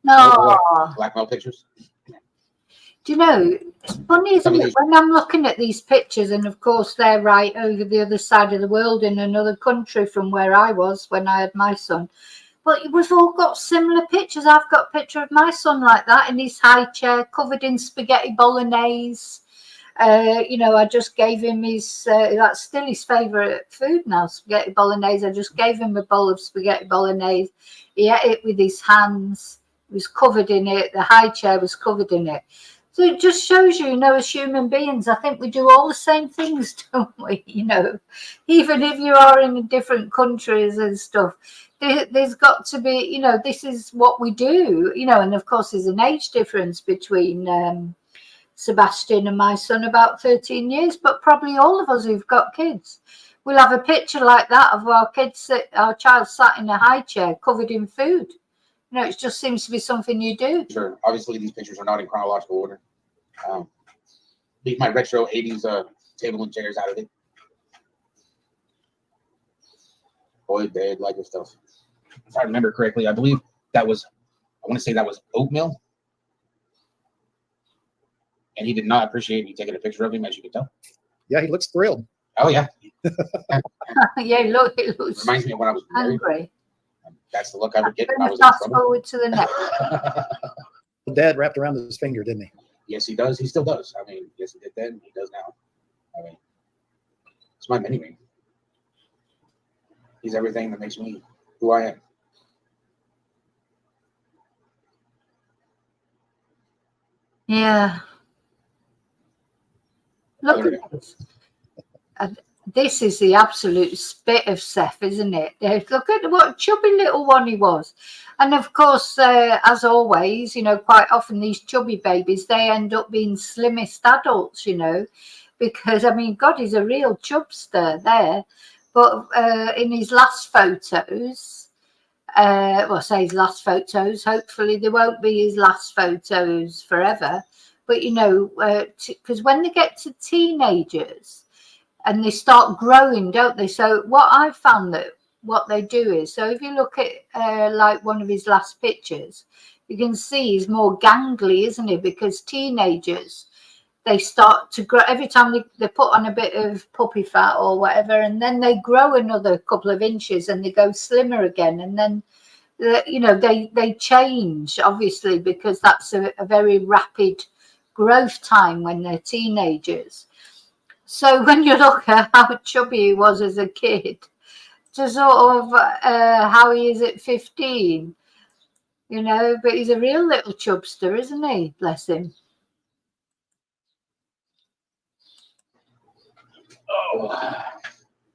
No. Blackmail pictures. Do you know, it's funny, isn't it, when I'm looking at these pictures, and of course they're right over the other side of the world in another country from where I was when I had my son. But we've all got similar pictures. I've got a picture of my son like that in his high chair, covered in spaghetti bolognese. You know, I just gave him his, that's still his favourite food now, spaghetti bolognese. I just gave him a bowl of spaghetti bolognese. He ate it with his hands. He was covered in it. The high chair was covered in it. So it just shows you, you know, as human beings, I think we do all the same things, don't we? You know, even if you are in different countries and stuff, there's got to be, you know, this is what we do, you know, and of course there's an age difference between Sebastian and my son, about 13 years, but probably all of us who've got kids, we'll have a picture like that of our child sat in a high chair covered in food. You know, it just seems to be something you do. Sure. Obviously, these pictures are not in chronological order. Leave my retro 80s table and chairs out of it. Boy, they like his stuff. If I remember correctly, I believe I want to say that was oatmeal. And he did not appreciate me taking a picture of him, as you can tell. Yeah, he looks thrilled. Oh, yeah. Yeah, look, it looks Reminds me of when I was married. angry. That's the look I would get when I was in Fast trouble. forward to the next. Dad wrapped around his finger, didn't he? Yes, he does. He still does. I mean, yes, he did then. He does now. I mean, it's my mini-me. He's everything that makes me who I am. Yeah. Look at this. This is the absolute spit of Seth, isn't it? Look at what chubby little one he was. And of course, as always, you know, quite often these chubby babies, they end up being slimmest adults, you know, because, I mean, God, he's a real chubster there. But in his last photos, well, say his last photos, hopefully they won't be his last photos forever. But, you know, because when they get to teenagers, and they start growing, don't they? So what I've found that what they do is, so if you look at like one of his last pictures, you can see he's more gangly, isn't he? Because teenagers, they start to grow every time they put on a bit of puppy fat or whatever, and then they grow another couple of inches and they go slimmer again. And then, you know, they change, obviously, because that's a very rapid growth time when they're teenagers. So when you look at how chubby he was as a kid to sort of how he is at 15, you know, but he's a real little chubster, isn't he? Bless him. Oh,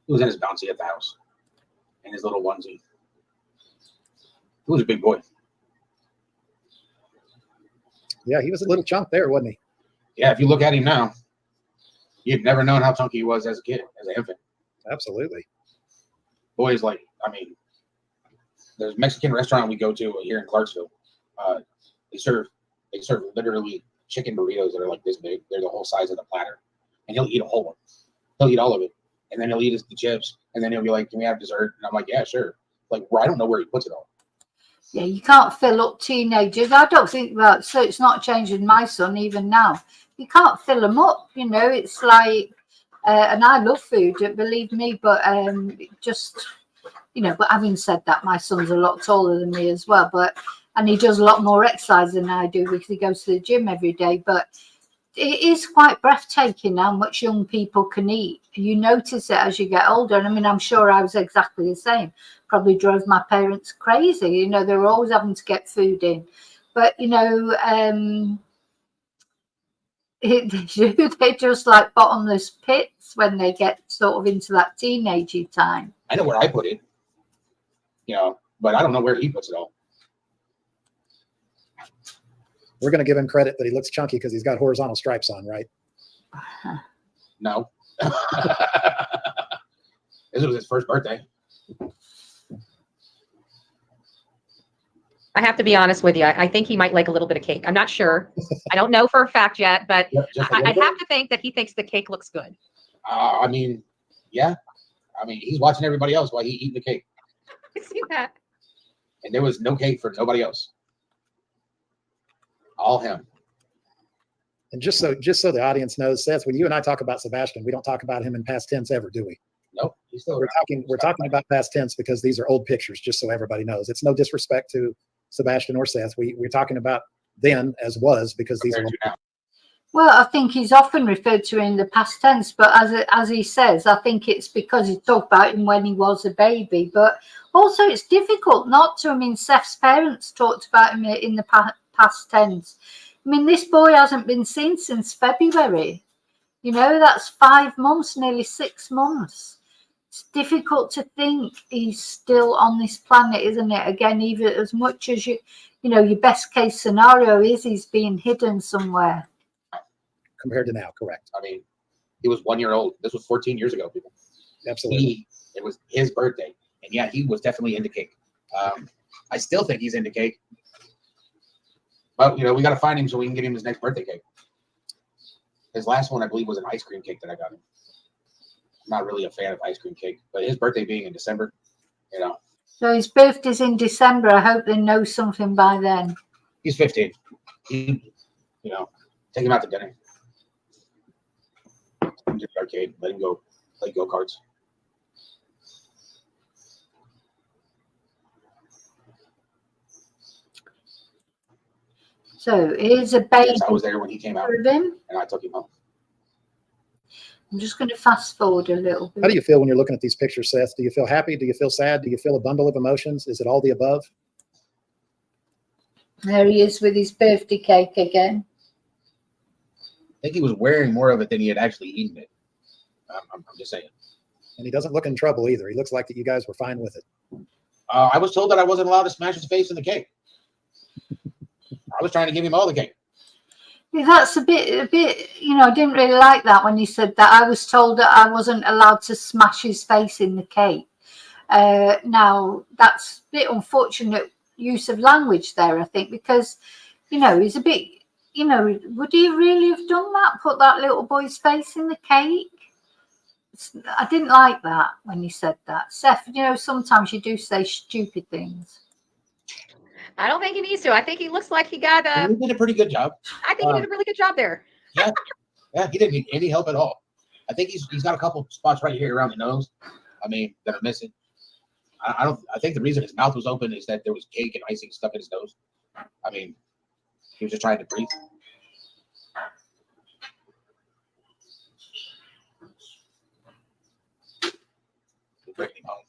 he was in his bouncy at the house in his little onesie. He was a big boy. Yeah, he was a little chunk there, wasn't he? Yeah, if you look at him now, you'd never known how chunky he was as a kid, as an infant. Absolutely. Boys, like, I mean, there's a Mexican restaurant we go to here in Clarksville. They serve literally chicken burritos that are like this big. They're the whole size of the platter. And he'll eat a whole one. He'll eat all of it. And then he'll eat the chips. And then he'll be like, can we have dessert? And I'm like, yeah, sure. Like, I don't know where he puts it all. Yeah, you can't fill up teenagers. I don't think, well, so it's not changing my son even now. You can't fill them up, you know. It's like, and I love food, believe me, but just, you know, but having said that, my son's a lot taller than me as well, and he does a lot more exercise than I do because he goes to the gym every day. But it is quite breathtaking how much young people can eat. You notice it as you get older. And I mean, I'm sure I was exactly the same. Probably drove my parents crazy. You know, they were always having to get food in. But, you know, they're just like bottomless pits when they get sort of into that teenagey time. I know where I put it, you know, but I don't know where he puts it all. We're going to give him credit that he looks chunky because he's got horizontal stripes on, right? No. This was his first birthday. I have to be honest with you. I think he might like a little bit of cake. I'm not sure. I don't know for a fact yet, but I have to think that he thinks the cake looks good. I mean, yeah. I mean, he's watching everybody else while he's eating the cake. I see that. And there was no cake for nobody else. All him. And just so the audience knows, Seth, when you and I talk about Sebastian, we don't talk about him in past tense ever, do we? Nope. He's still we're talking about past tense because these are old pictures, just so everybody knows. It's no disrespect to Sebastian or Seth. We're talking about then as was because these are now. Well, I think he's often referred to in the past tense, but as he says, I think it's because he talked about him when he was a baby. But also, it's difficult not to. I mean, Seth's parents talked about him in the past tense. I mean, this boy hasn't been seen since February. You know, that's 5 months, nearly 6 months. It's difficult to think he's still on this planet, isn't it? Again, even as much as you know, your best case scenario is he's being hidden somewhere. compared to now, correct? I mean, he was 1 year old. This was 14 years ago, people. Absolutely. It was his birthday. And yeah, he was definitely into cake. I still think he's into cake. But, you know, we got to find him so we can give him his next birthday cake. His last one, I believe, was an ice cream cake that I got him. I'm not really a fan of ice cream cake, but his birthday being in December, You know. So his birthday's in December. I hope they know something by then. He's 15. You know, take him out to dinner. Take him to the arcade. Let him go play go-karts. So here's a baby. Yes, I was there when he came out, of him. and I took him home. I'm just going to fast forward a little bit. How do you feel when you're looking at these pictures, Seth? Do you feel happy? Do you feel sad? Do you feel a bundle of emotions? Is it all the above? There he is with his birthday cake again. I think he was wearing more of it than he had actually eaten it. I'm just saying. And he doesn't look in trouble either. He looks like that you guys were fine with it. I was told that I wasn't allowed to smash his face in the cake. I was trying to give him all the cake. Yeah, that's a bit, you know, I didn't really like that when you said that. I was told that I wasn't allowed to smash his face in the cake. Now, that's a bit unfortunate use of language there, I think, because, you know, he's a bit, you know, would he really have done that? Put that little boy's face in the cake? I didn't like that when you said that. Seth, you know, sometimes you do say stupid things. I don't think he needs to. I think he looks like he got He did a pretty good job. I think he did a really good job there. Yeah, he didn't need any help at all. I think he's got a couple spots right here around the nose. I mean, that are missing. I think the reason his mouth was open is that there was cake and icing stuck in his nose. I mean, he was just trying to breathe. Bringing him home.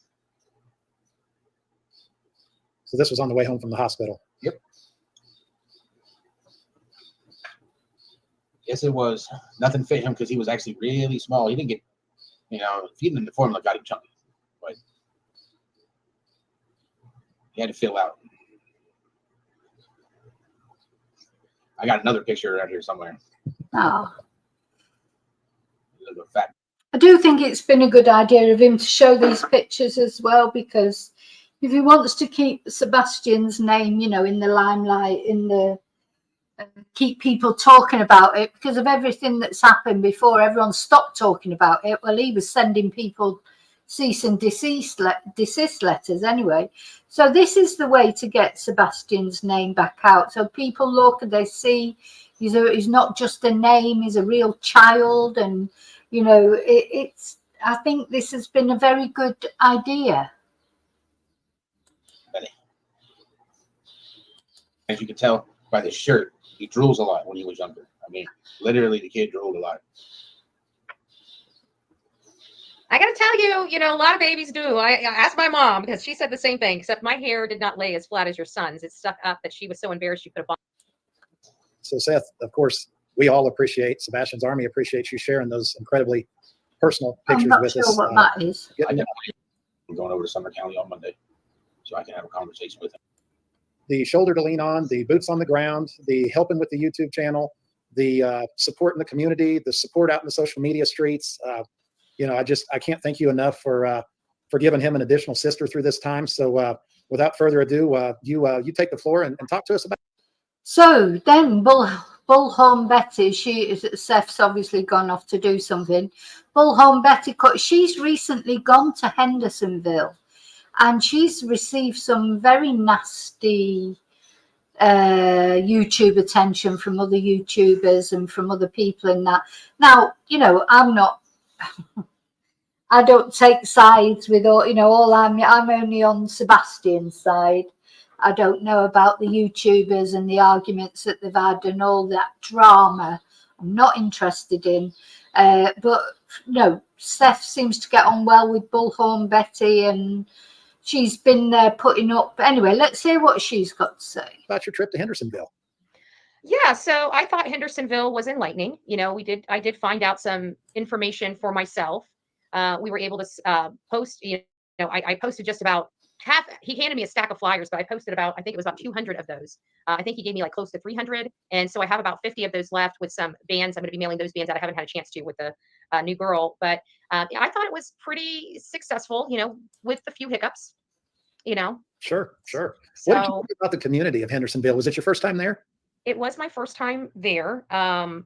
So this was on the way home from the hospital. Yep. Yes, it was. Nothing fit him because he was actually really small. He didn't get, you know, feeding him the formula got him chunky, but he had to fill out. I got another picture around here somewhere. Oh. A little bit fat. I do think it's been a good idea of him to show these pictures as well, because if he wants to keep Sebastian's name, you know, in the limelight, keep people talking about it, because of everything that's happened before, everyone stopped talking about it. Well, he was sending people cease and desist letters anyway. So this is the way to get Sebastian's name back out. So people look and they see he's not just a name, he's a real child. And, you know, I think this has been a very good idea. As you can tell by the shirt, he drools a lot when he was younger. I mean, literally, the kid drooled a lot. I got to tell you, you know, a lot of babies do. I asked my mom because she said the same thing, except my hair did not lay as flat as your son's. It stuck up that she was so embarrassed she could have. So Seth, of course, we all appreciate, Sebastian's Army appreciates you sharing those incredibly personal pictures I'm not with sure us. what that is. I'm going over to Summer County on Monday so I can have a conversation with him. The shoulder to lean on, the boots on the ground, the helping with the YouTube channel, the support in the community, the support out in the social media streets. You know, I can't thank you enough for giving him an additional sister through this time. So without further ado, you take the floor and talk to us about it. So then Bullhorn Betty, Seth's obviously gone off to do something. Bullhorn Betty, she's recently gone to Hendersonville, and she's received some very nasty YouTube attention from other YouTubers and from other people in that. Now, you know, I don't take sides with all, you know, I'm only on Sebastian's side. I don't know about the YouTubers and the arguments that they've had and all that drama. I'm not interested in. But no, Seth seems to get on well with Bullhorn Betty, and she's been there putting up. Anyway, let's hear what she's got to say About your trip to Hendersonville. Yeah, so I thought Hendersonville was enlightening. You know, I did find out some information for myself. We were able to post, I posted just about half. He handed me a stack of flyers, but I posted about, I think it was about 200 of those. I think he gave me like close to 300. And so I have about 50 of those left with some bands. I'm going to be mailing those bands out. I haven't had a chance to with the new girl, but I thought it was pretty successful, you know, with a few hiccups, you know. Sure. So, What did you think about the community of Hendersonville? Was it your first time there? It was my first time there. I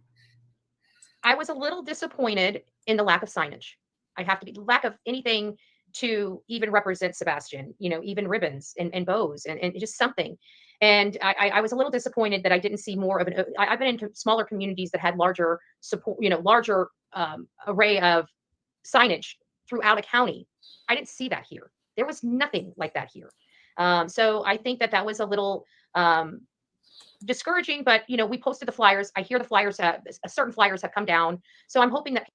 was a little disappointed in the lack of signage. I have to be lack of anything to even represent Sebastian, even ribbons and bows and just something. And I was a little disappointed that I didn't see more of an. I've been into smaller communities that had larger support, larger array of signage throughout a county. I didn't see that here. There was nothing like that here. So I think that was a little discouraging, but we posted the flyers. I hear the flyers, certain flyers have come down. So I'm hoping that.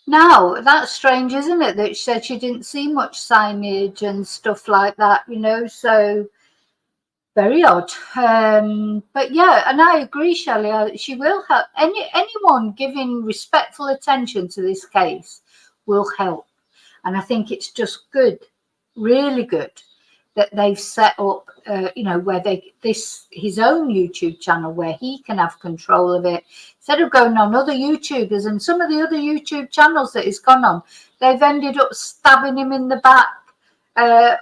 Now, that's strange, isn't it? That she said she didn't see much signage and stuff like that, so very odd. But yeah, and I agree, Shelley, she will help. Anyone giving respectful attention to this case will help. And I think it's just good, really good, that they've set up, where his own YouTube channel where he can have control of it, instead of going on other YouTubers. And some of the other YouTube channels that he's gone on, they've ended up stabbing him in the back.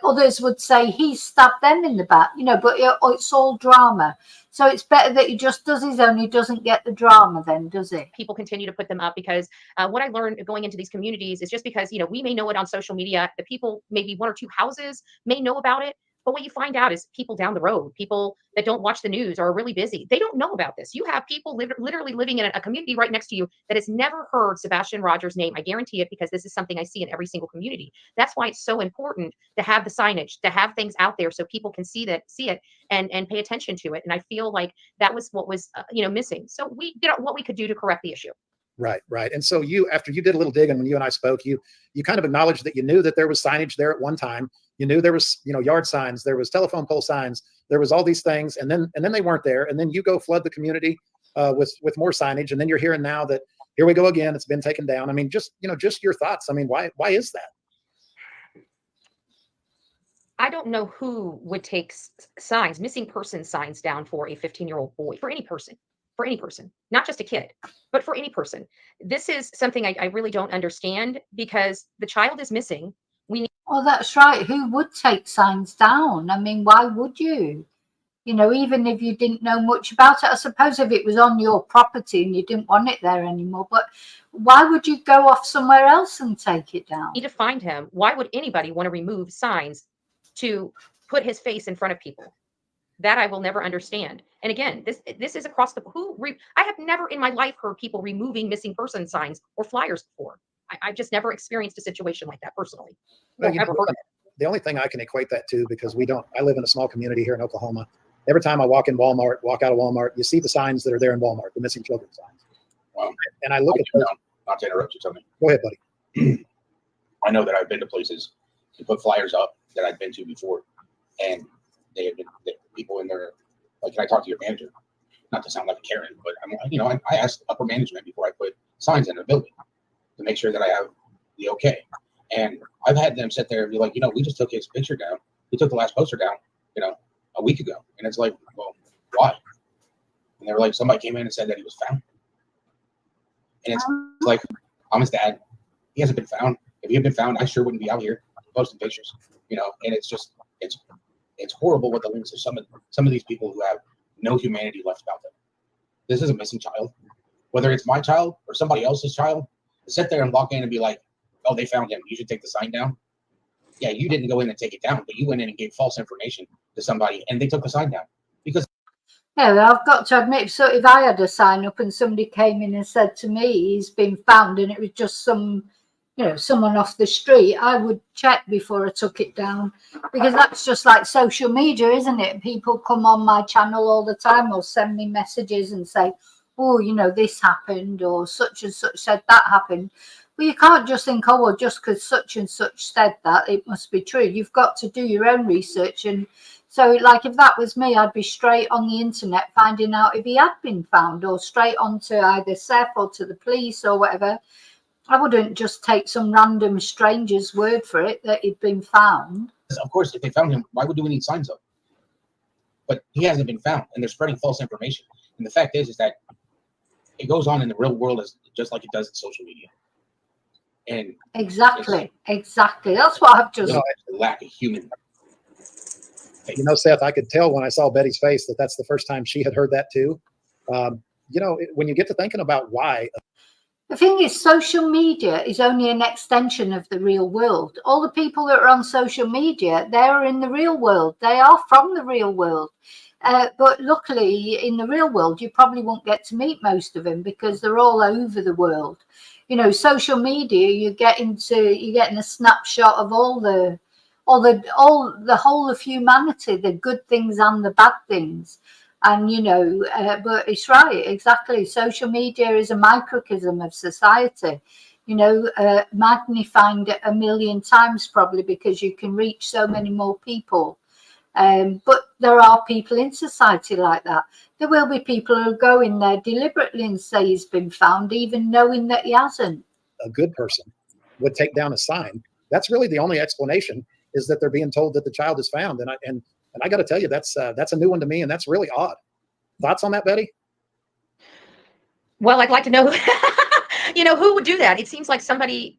Others would say he stabbed them in the back, but it's all drama. So it's better that he just does his own. He doesn't get the drama then, does he? People continue to put them up because what I learned going into these communities is just because, we may know it on social media, the people, maybe one or two houses may know about it. But what you find out is people down the road, people that don't watch the news or are really busy, they don't know about this. You have people literally living in a community right next to you that has never heard Sebastian Rogers' name. I guarantee it, because this is something I see in every single community. That's why it's so important to have the signage, to have things out there so people can see it and pay attention to it. And I feel like that was what was missing. So we did what we could do to correct the issue. Right. And so after you did a little digging, when you and I spoke, you kind of acknowledged that you knew that there was signage there at one time. You knew there was, yard signs, there was telephone pole signs, there was all these things, and then they weren't there. And then you go flood the community with more signage, and then you're hearing now that here we go again, it's been taken down. I mean, just your thoughts. I mean, why is that? I don't know who would take signs, missing person signs down for a 15-year-old boy, for any person, not just a kid, but for any person. This is something I really don't understand, because the child is missing. Well, that's right. Who would take signs down? I mean, why would you? Even if you didn't know much about it, I suppose if it was on your property and you didn't want it there anymore, but why would you go off somewhere else and take it down? You need to find him. Why would anybody want to remove signs to put his face in front of people? That I will never understand. And again, this is across the I have never in my life heard people removing missing person signs or flyers before. I've just never experienced a situation like that personally. Well, Never heard of it. The only thing I can equate that to, because I live in a small community here in Oklahoma. Every time I walk in Walmart, walk out of Walmart, you see the signs that are there in Walmart, the missing children signs. Wow. And I look at those. Not to interrupt you, Tony. Go ahead, buddy. I know that I've been to places to put flyers up that I've been to before, and they have been people in there. Like, can I talk to your manager? Not to sound like a Karen, but I asked upper management before I put signs in the building to make sure that I have the okay. And I've had them sit there and be like, we just took his picture down. We took the last poster down, a week ago. And it's like, well, why? And they were like, somebody came in and said that he was found. And it's like, I'm his dad. He hasn't been found. If he had been found, I sure wouldn't be out here posting pictures, and it's just, it's horrible what the links of some of these people who have no humanity left about them. This is a missing child, whether it's my child or somebody else's child. To sit there and walk in and be like, oh, they found him, you should take the sign down. Yeah, you didn't go in and take it down, but you went in and gave false information to somebody and they took the sign down. Because yeah, I've got to admit, so if I had a sign up and somebody came in and said to me he's been found and it was just someone off the street, I would check before I took it down, because that's just like social media, isn't it? People come on my channel all the time or send me messages and say, oh, this happened, or such and such said that happened. Well, you can't just think, oh, well, just because such and such said that, it must be true. You've got to do your own research. And so, like, if that was me, I'd be straight on the internet finding out if he had been found, or straight on to either Seth or to the police or whatever. I wouldn't just take some random stranger's word for it that he'd been found. Of course, if they found him, why would we need signs up? But he hasn't been found, and they're spreading false information. And the fact is that it goes on in the real world just like it does in social media. And exactly. That's what I've just lack of human. Seth, I could tell when I saw Betty's face that that's the first time she had heard that too. When you get to thinking about why. The thing is, social media is only an extension of the real world. All the people that are on social media, they're in the real world. They are from the real world. But luckily, in the real world, you probably won't get to meet most of them because they're all over the world. You know, social media, you're getting a snapshot of all the whole of humanity, the good things and the bad things. And, you know, but it's right, exactly. Social media is a microcosm of society, you know, magnified 1,000,000 times probably because you can reach so many more people. But there are people in society like that. There will be people who go in there deliberately and say he's been found, even knowing that he hasn't. A good person would take down a sign. That's really the only explanation, is that they're being told that the child is found. And I got to tell you, that's a new one to me, and that's really odd. Thoughts on that, Betty? Well, I'd like to know, you know, who would do that? It seems like somebody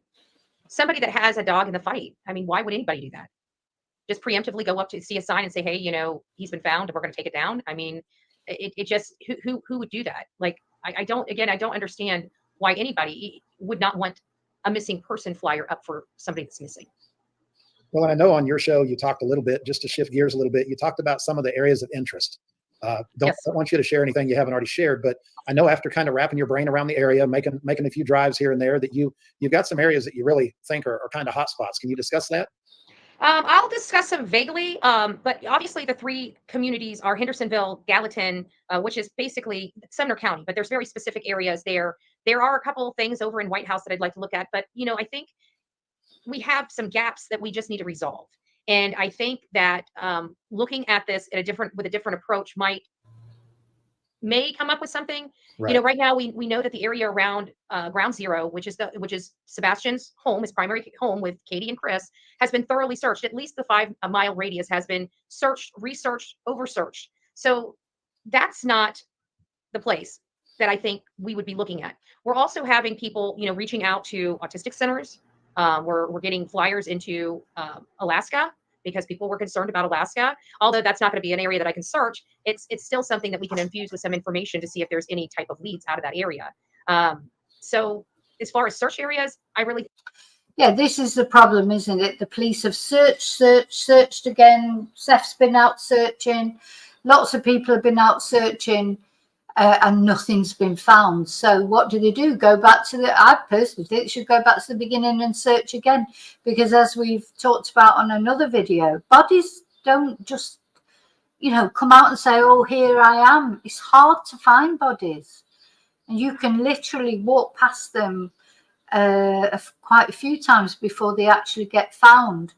that has a dog in the fight. I mean, why would anybody do that? Just preemptively go up to see a sign and say, hey, you know, he's been found and we're going to take it down. I mean, it just, who would do that? Like, I don't understand why anybody would not want a missing person flyer up for somebody that's missing. Well, and I know on your show, you talked a little bit, just to shift gears a little bit, you talked about some of the areas of interest. Don't want you to share anything you haven't already shared, but I know after kind of wrapping your brain around the area, making a few drives here and there, that you've got some areas that you really think are kind of hot spots. Can you discuss that? I'll discuss them vaguely, but obviously the three communities are Hendersonville, Gallatin, which is basically Sumner County, but there's very specific areas there. There are a couple of things over in White House that I'd like to look at, but, you know, I think we have some gaps that we just need to resolve. And I think that looking at this with a different approach may come up with something. Right. You know, right now we know that the area around Ground Zero, which is Sebastian's home, his primary home with Katie and Chris, has been thoroughly searched. At least the 5-mile radius has been searched, researched, oversearched. So that's not the place that I think we would be looking at. We're also having people, you know, reaching out to autistic centers. We're getting flyers into Alaska, because people were concerned about Alaska. Although that's not going to be an area that I can search, it's still something that we can infuse with some information to see if there's any type of leads out of that area. So as far as search areas, Yeah, this is the problem, isn't it? The police have searched again. Seth's been out searching. Lots of people have been out searching. And nothing's been found. So what do? Go back to I personally think they should go back to the beginning and search again, because as we've talked about on another video, bodies don't just, you know, come out and say, oh, here I am. It's hard to find bodies, and you can literally walk past them quite a few times before they actually get found.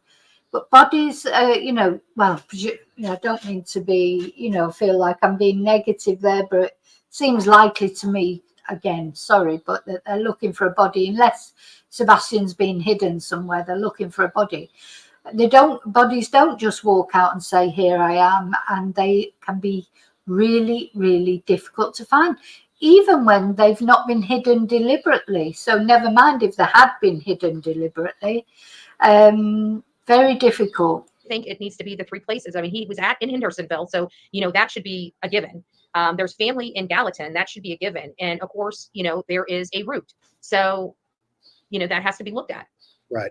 But bodies, you know, well, I don't mean to be, you know, feel like I'm being negative there, but it seems likely to me, again, sorry, but they're looking for a body. Unless Sebastian's been hidden somewhere, they're looking for a body. Bodies don't just walk out and say, here I am, and they can be really, really difficult to find, even when they've not been hidden deliberately. So never mind if they had been hidden deliberately. Very difficult. I think it needs to be the three places. I mean, he was in Hendersonville, so, you know, that should be a given. There's family in Gallatin, that should be a given. And of course, you know, there is a route. So, you know, that has to be looked at. Right.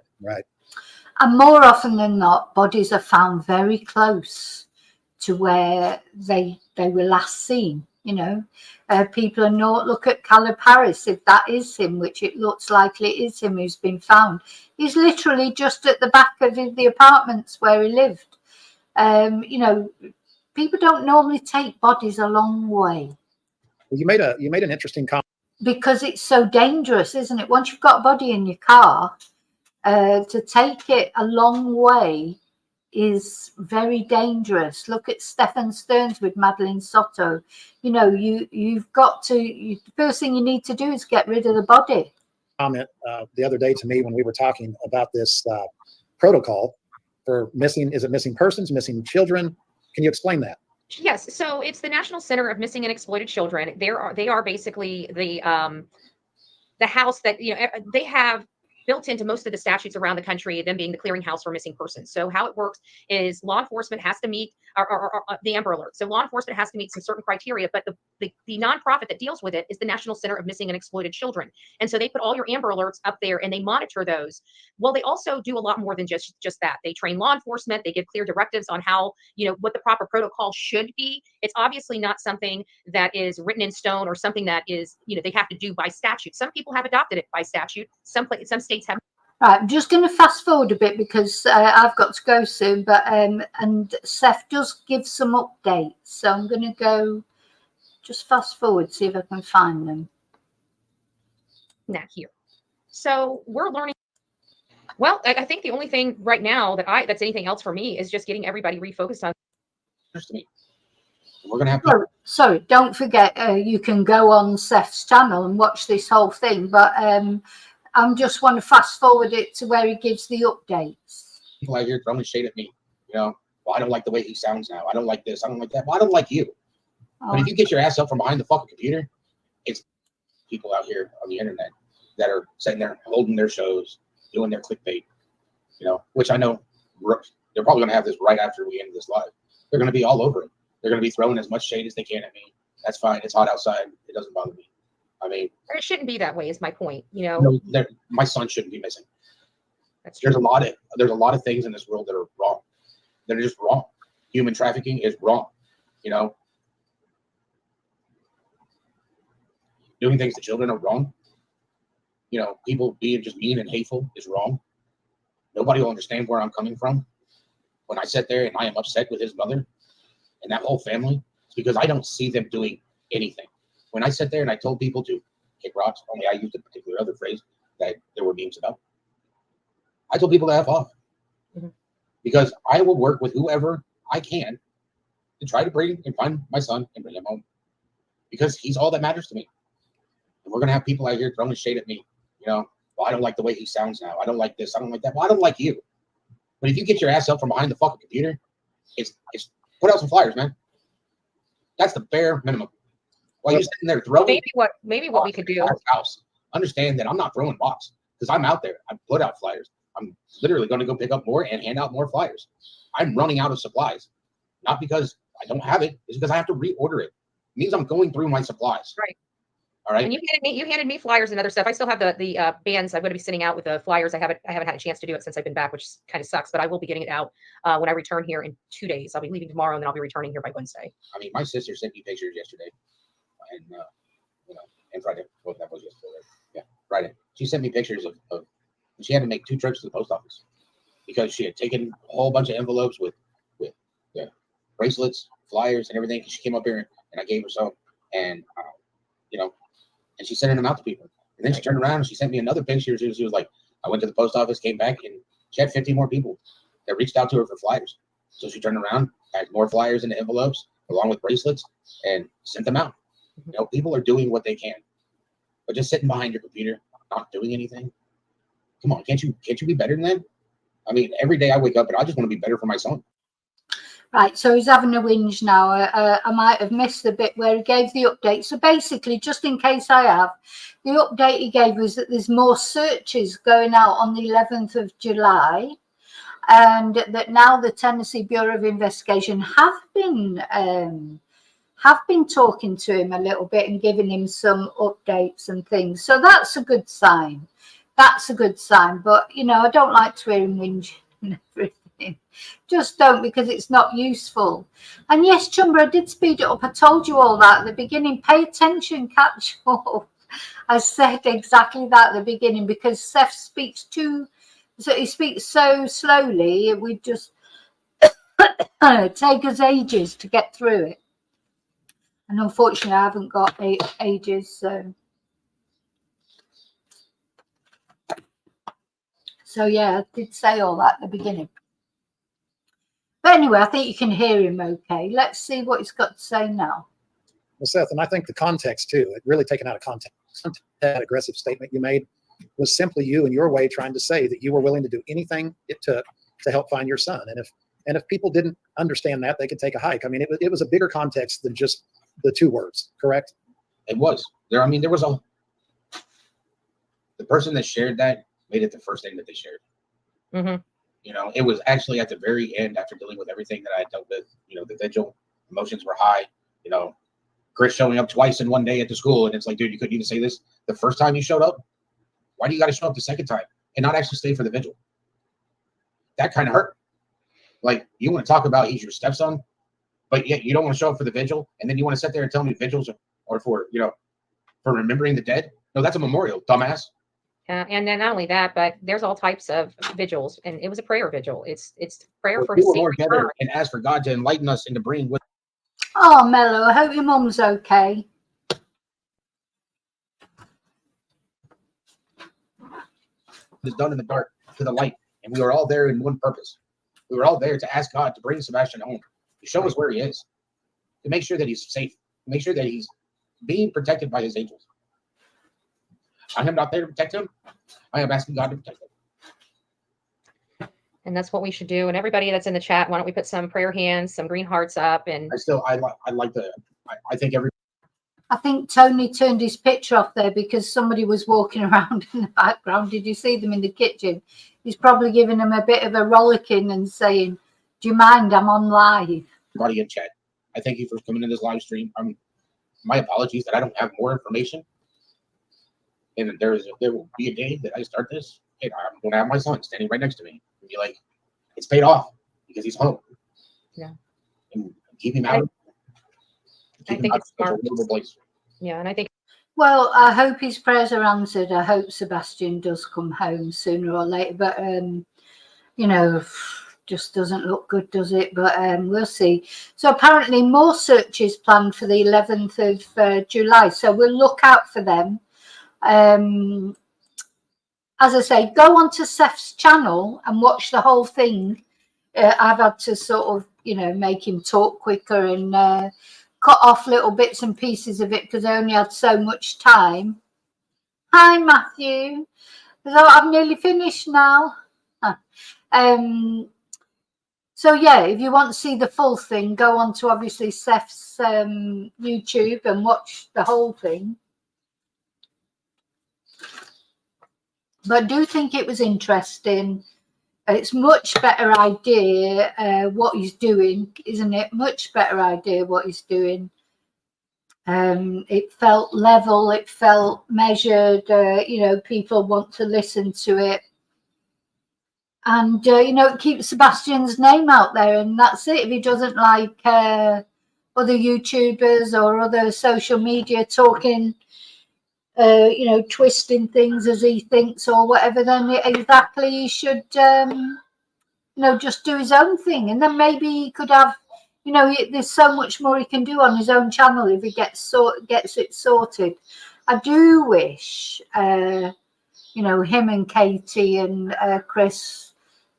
And more often than not, bodies are found very close to where they were last seen. You know, people are not, look at Caleb Harris, if that is him, which it looks like it is him who's been found. He's literally just at the back of the apartments where he lived. You know, people don't normally take bodies a long way. Well, you made an interesting comment. Because it's so dangerous, isn't it? Once you've got a body in your car, to take it a long way is very dangerous. Look at Stephen Stearns with Madeline Soto. You know, you've got to, the first thing you need to do is get rid of the body. Comment the other day to me when we were talking about this protocol for missing persons, missing children. Can you explain that? Yes. So it's the National Center of Missing and Exploited Children. They are basically the house that, you know, they have built into most of the statutes around the country, them being the clearinghouse for missing persons. So how it works is law enforcement has to meet the Amber Alert. So law enforcement has to meet some certain criteria, but the nonprofit that deals with it is the National Center of Missing and Exploited Children. And so they put all your Amber Alerts up there and they monitor those. Well, they also do a lot more than just that. They train law enforcement. They give clear directives on how, what the proper protocol should be. It's obviously not something that is written in stone or something that is, they have to do by statute. Some people have adopted it by statute. Some states have. Right, I'm just going to fast forward a bit because I've got to go soon, but and Seth does give some updates, so I'm going to go just fast forward, see if I can find them. Not here. So we're learning. Well, I think the only thing right now that's anything else for me is just getting everybody refocused on. We're gonna have. Sorry, don't forget you can go on Seth's channel and watch this whole thing, but I just want to fast forward it to where he gives the updates. People out here throwing shade at me, well, I don't like the way he sounds now. I don't like this. I don't like that. Well, I don't like you. But if you get your ass up from behind the fucking computer, it's people out here on the internet that are sitting there holding their shows, doing their clickbait, which I know they're probably going to have this right after we end this live. They're going to be all over it. They're going to be throwing as much shade as they can at me. That's fine. It's hot outside. It doesn't bother me. I mean, it shouldn't be that way. Is my point. My son shouldn't be missing. That's true. There's a lot of things in this world that are wrong. That are just wrong. Human trafficking is wrong. Doing things to children are wrong. People being just mean and hateful is wrong. Nobody will understand where I'm coming from. When I sit there and I am upset with his mother and that whole family, it's because I don't see them doing anything. When I sat there and I told people to kick rocks, only I used a particular other phrase that there were memes about. I told people to F off. Mm-hmm. Because I will work with whoever I can to try to bring and find my son and bring him home. Because he's all that matters to me. And we're going to have people out here throwing shade at me. Well, I don't like the way he sounds now. I don't like this. I don't like that. Well, I don't like you. But if you get your ass up from behind the fucking computer, it's put out some flyers, man. That's the bare minimum. While you're sitting there throwing, maybe what we could do. House. Understand that I'm not throwing rocks because I'm out there. I put out flyers. I'm literally going to go pick up more and hand out more flyers. I'm running out of supplies, not because I don't have it. It's because I have to reorder it. It means I'm going through my supplies. Right. All right. And you handed me flyers and other stuff. I still have the bands. I'm going to be sending out with the flyers. I haven't had a chance to do it since I've been back, which kind of sucks. But I will be getting it out when I return here in 2 days. I'll be leaving tomorrow and then I'll be returning here by Wednesday. I mean, my sister sent me pictures yesterday, and Friday. Well, that was yesterday. Right? Yeah, Friday. She sent me pictures of she had to make 2 trips to the post office because she had taken a whole bunch of envelopes with bracelets, flyers, and everything. She came up here and I gave her some, and and she's sending them out to people. And then she turned around and she sent me another picture. She was like, I went to the post office, came back, and she had 50 more people that reached out to her for flyers. So she turned around, had more flyers in the envelopes along with bracelets, and sent them out. People are doing what they can, but just sitting behind your computer, not doing anything. Come on, can't you be better than that? I mean, every day I wake up and I just want to be better for my son. Right, so he's having a whinge now. I might have missed the bit where he gave the update. So basically, just in case I have, the update he gave was that there's more searches going out on the 11th of July, and that now the Tennessee Bureau of Investigation have been talking to him a little bit and giving him some updates and things. So that's a good sign. That's a good sign. But, I don't like to hear him whinge and everything. Just don't, because it's not useful. And yes, Chumber, I did speed it up. I told you all that at the beginning. Pay attention, catch up. I said exactly that at the beginning because Seth speaks he speaks so slowly, it would just take us ages to get through it. And unfortunately, I haven't got ages. So yeah, I did say all that at the beginning. But anyway, I think you can hear him okay. Let's see what he's got to say now. Well, Seth, and I think the context too, it really taken out of context. That aggressive statement you made was simply you in your way trying to say that you were willing to do anything it took to help find your son. And if people didn't understand that, they could take a hike. I mean, it was a bigger context than just the 2 words, correct? It was. There was the person that shared that made it the first thing that they shared. Mm-hmm. You know, it was actually at the very end, after dealing with everything that I dealt with, you know, the vigil, emotions were high, you know, Chris showing up twice in one day at the school. And it's like, dude, you couldn't even say this the first time you showed up. Why do you got to show up the second time and not actually stay for the vigil? That kind of hurt. Like, you want to talk about he's your stepson, but yet you don't want to show up for the vigil. And then you want to sit there and tell me vigils are for, you know, for remembering the dead. No, that's a memorial, dumbass. And then not only that, but there's all types of vigils, and it was a prayer vigil. It's prayer Well, for we were safe more return. together and ask for God to enlighten us and to bring what. Oh, Mello, I hope your mum's okay. Is done in the dark to the light, and we were all there in one purpose. We were all there to ask God to bring Sebastian home, to show us where he is, to make sure that he's safe, to make sure that he's being protected by his angels. I am not there to protect him. I am asking God to protect him. And that's what we should do. And everybody that's in the chat, why don't we put some prayer hands, some green hearts up? And I think Tony turned his picture off there because somebody was walking around in the background. Did you see them in the kitchen? He's probably giving them a bit of a rollicking and saying, do you mind? I'm on live. Everybody in chat, I thank you for coming to this live stream. My apologies that I don't have more information. And there will be a day that I start this, and I'm going to have my son standing right next to me and be like, it's paid off because he's home. Yeah. And keep him out. I think it's smart. Place. Yeah, and I think. Well, I hope his prayers are answered. I hope Sebastian does come home sooner or later. But, you know, just doesn't look good, does it? But we'll see. So apparently more searches planned for the 11th of July. So we'll look out for them. As I say, go onto Seth's channel and watch the whole thing. I've had to sort of, you know, make him talk quicker and cut off little bits and pieces of it because I only had so much time. Hi, Matthew. So I'm nearly finished now. So yeah, if you want to see the full thing, go on to obviously Seth's YouTube and watch the whole thing. But I do think it was interesting. It's much better idea what he's doing, isn't it? Much better idea what he's doing. It felt level, it felt measured. You know, people want to listen to it. And, you know, it keeps Sebastian's name out there, and that's it. If he doesn't like other YouTubers or other social media talking, you know, twisting things as he thinks or whatever, then exactly he should, you know, just do his own thing. And then maybe he could have, you know, there's so much more he can do on his own channel if he gets it sorted. I do wish, you know, him and Katie and Chris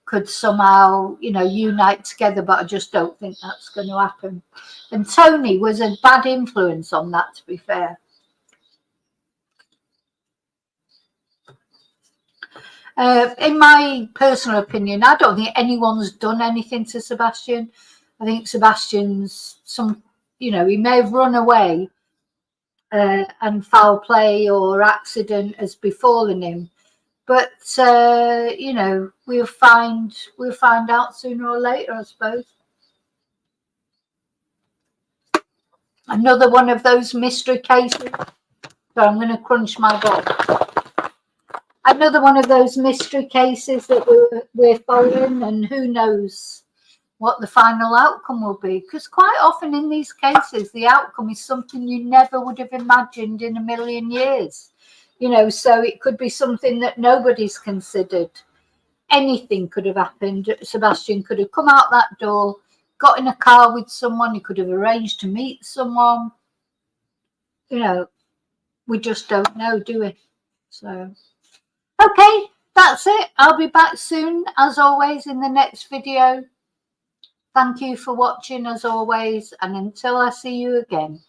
could somehow, you know, unite together, but I just don't think that's going to happen. And Tony was a bad influence on that, to be fair. In my personal opinion, I don't think anyone's done anything to Sebastian. I think Sebastian's you know, he may have run away and foul play or accident has befallen him. But, you know, we'll find out sooner or later, I suppose. Another one of those mystery cases. So I'm going to crunch my ball. Another one of those mystery cases that we're following, and who knows what the final outcome will be. Because quite often in these cases, the outcome is something you never would have imagined in a million years. You know, so it could be something that nobody's considered. Anything could have happened. Sebastian could have come out that door, got in a car with someone. He could have arranged to meet someone. You know, we just don't know, do we? So, okay, that's it. I'll be back soon, as always, in the next video. Thank you for watching, as always. And until I see you again,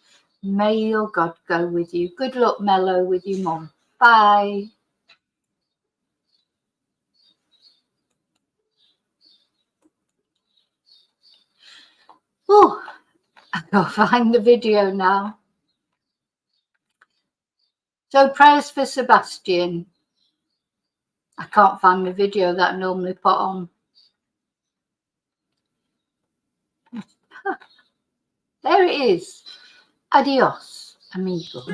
may your God go with you. Good luck, Mello, with your mum. Bye. Oh, I've got to find the video now. So prayers for Sebastian. I can't find the video that I normally put on. There it is. Adios, amigos.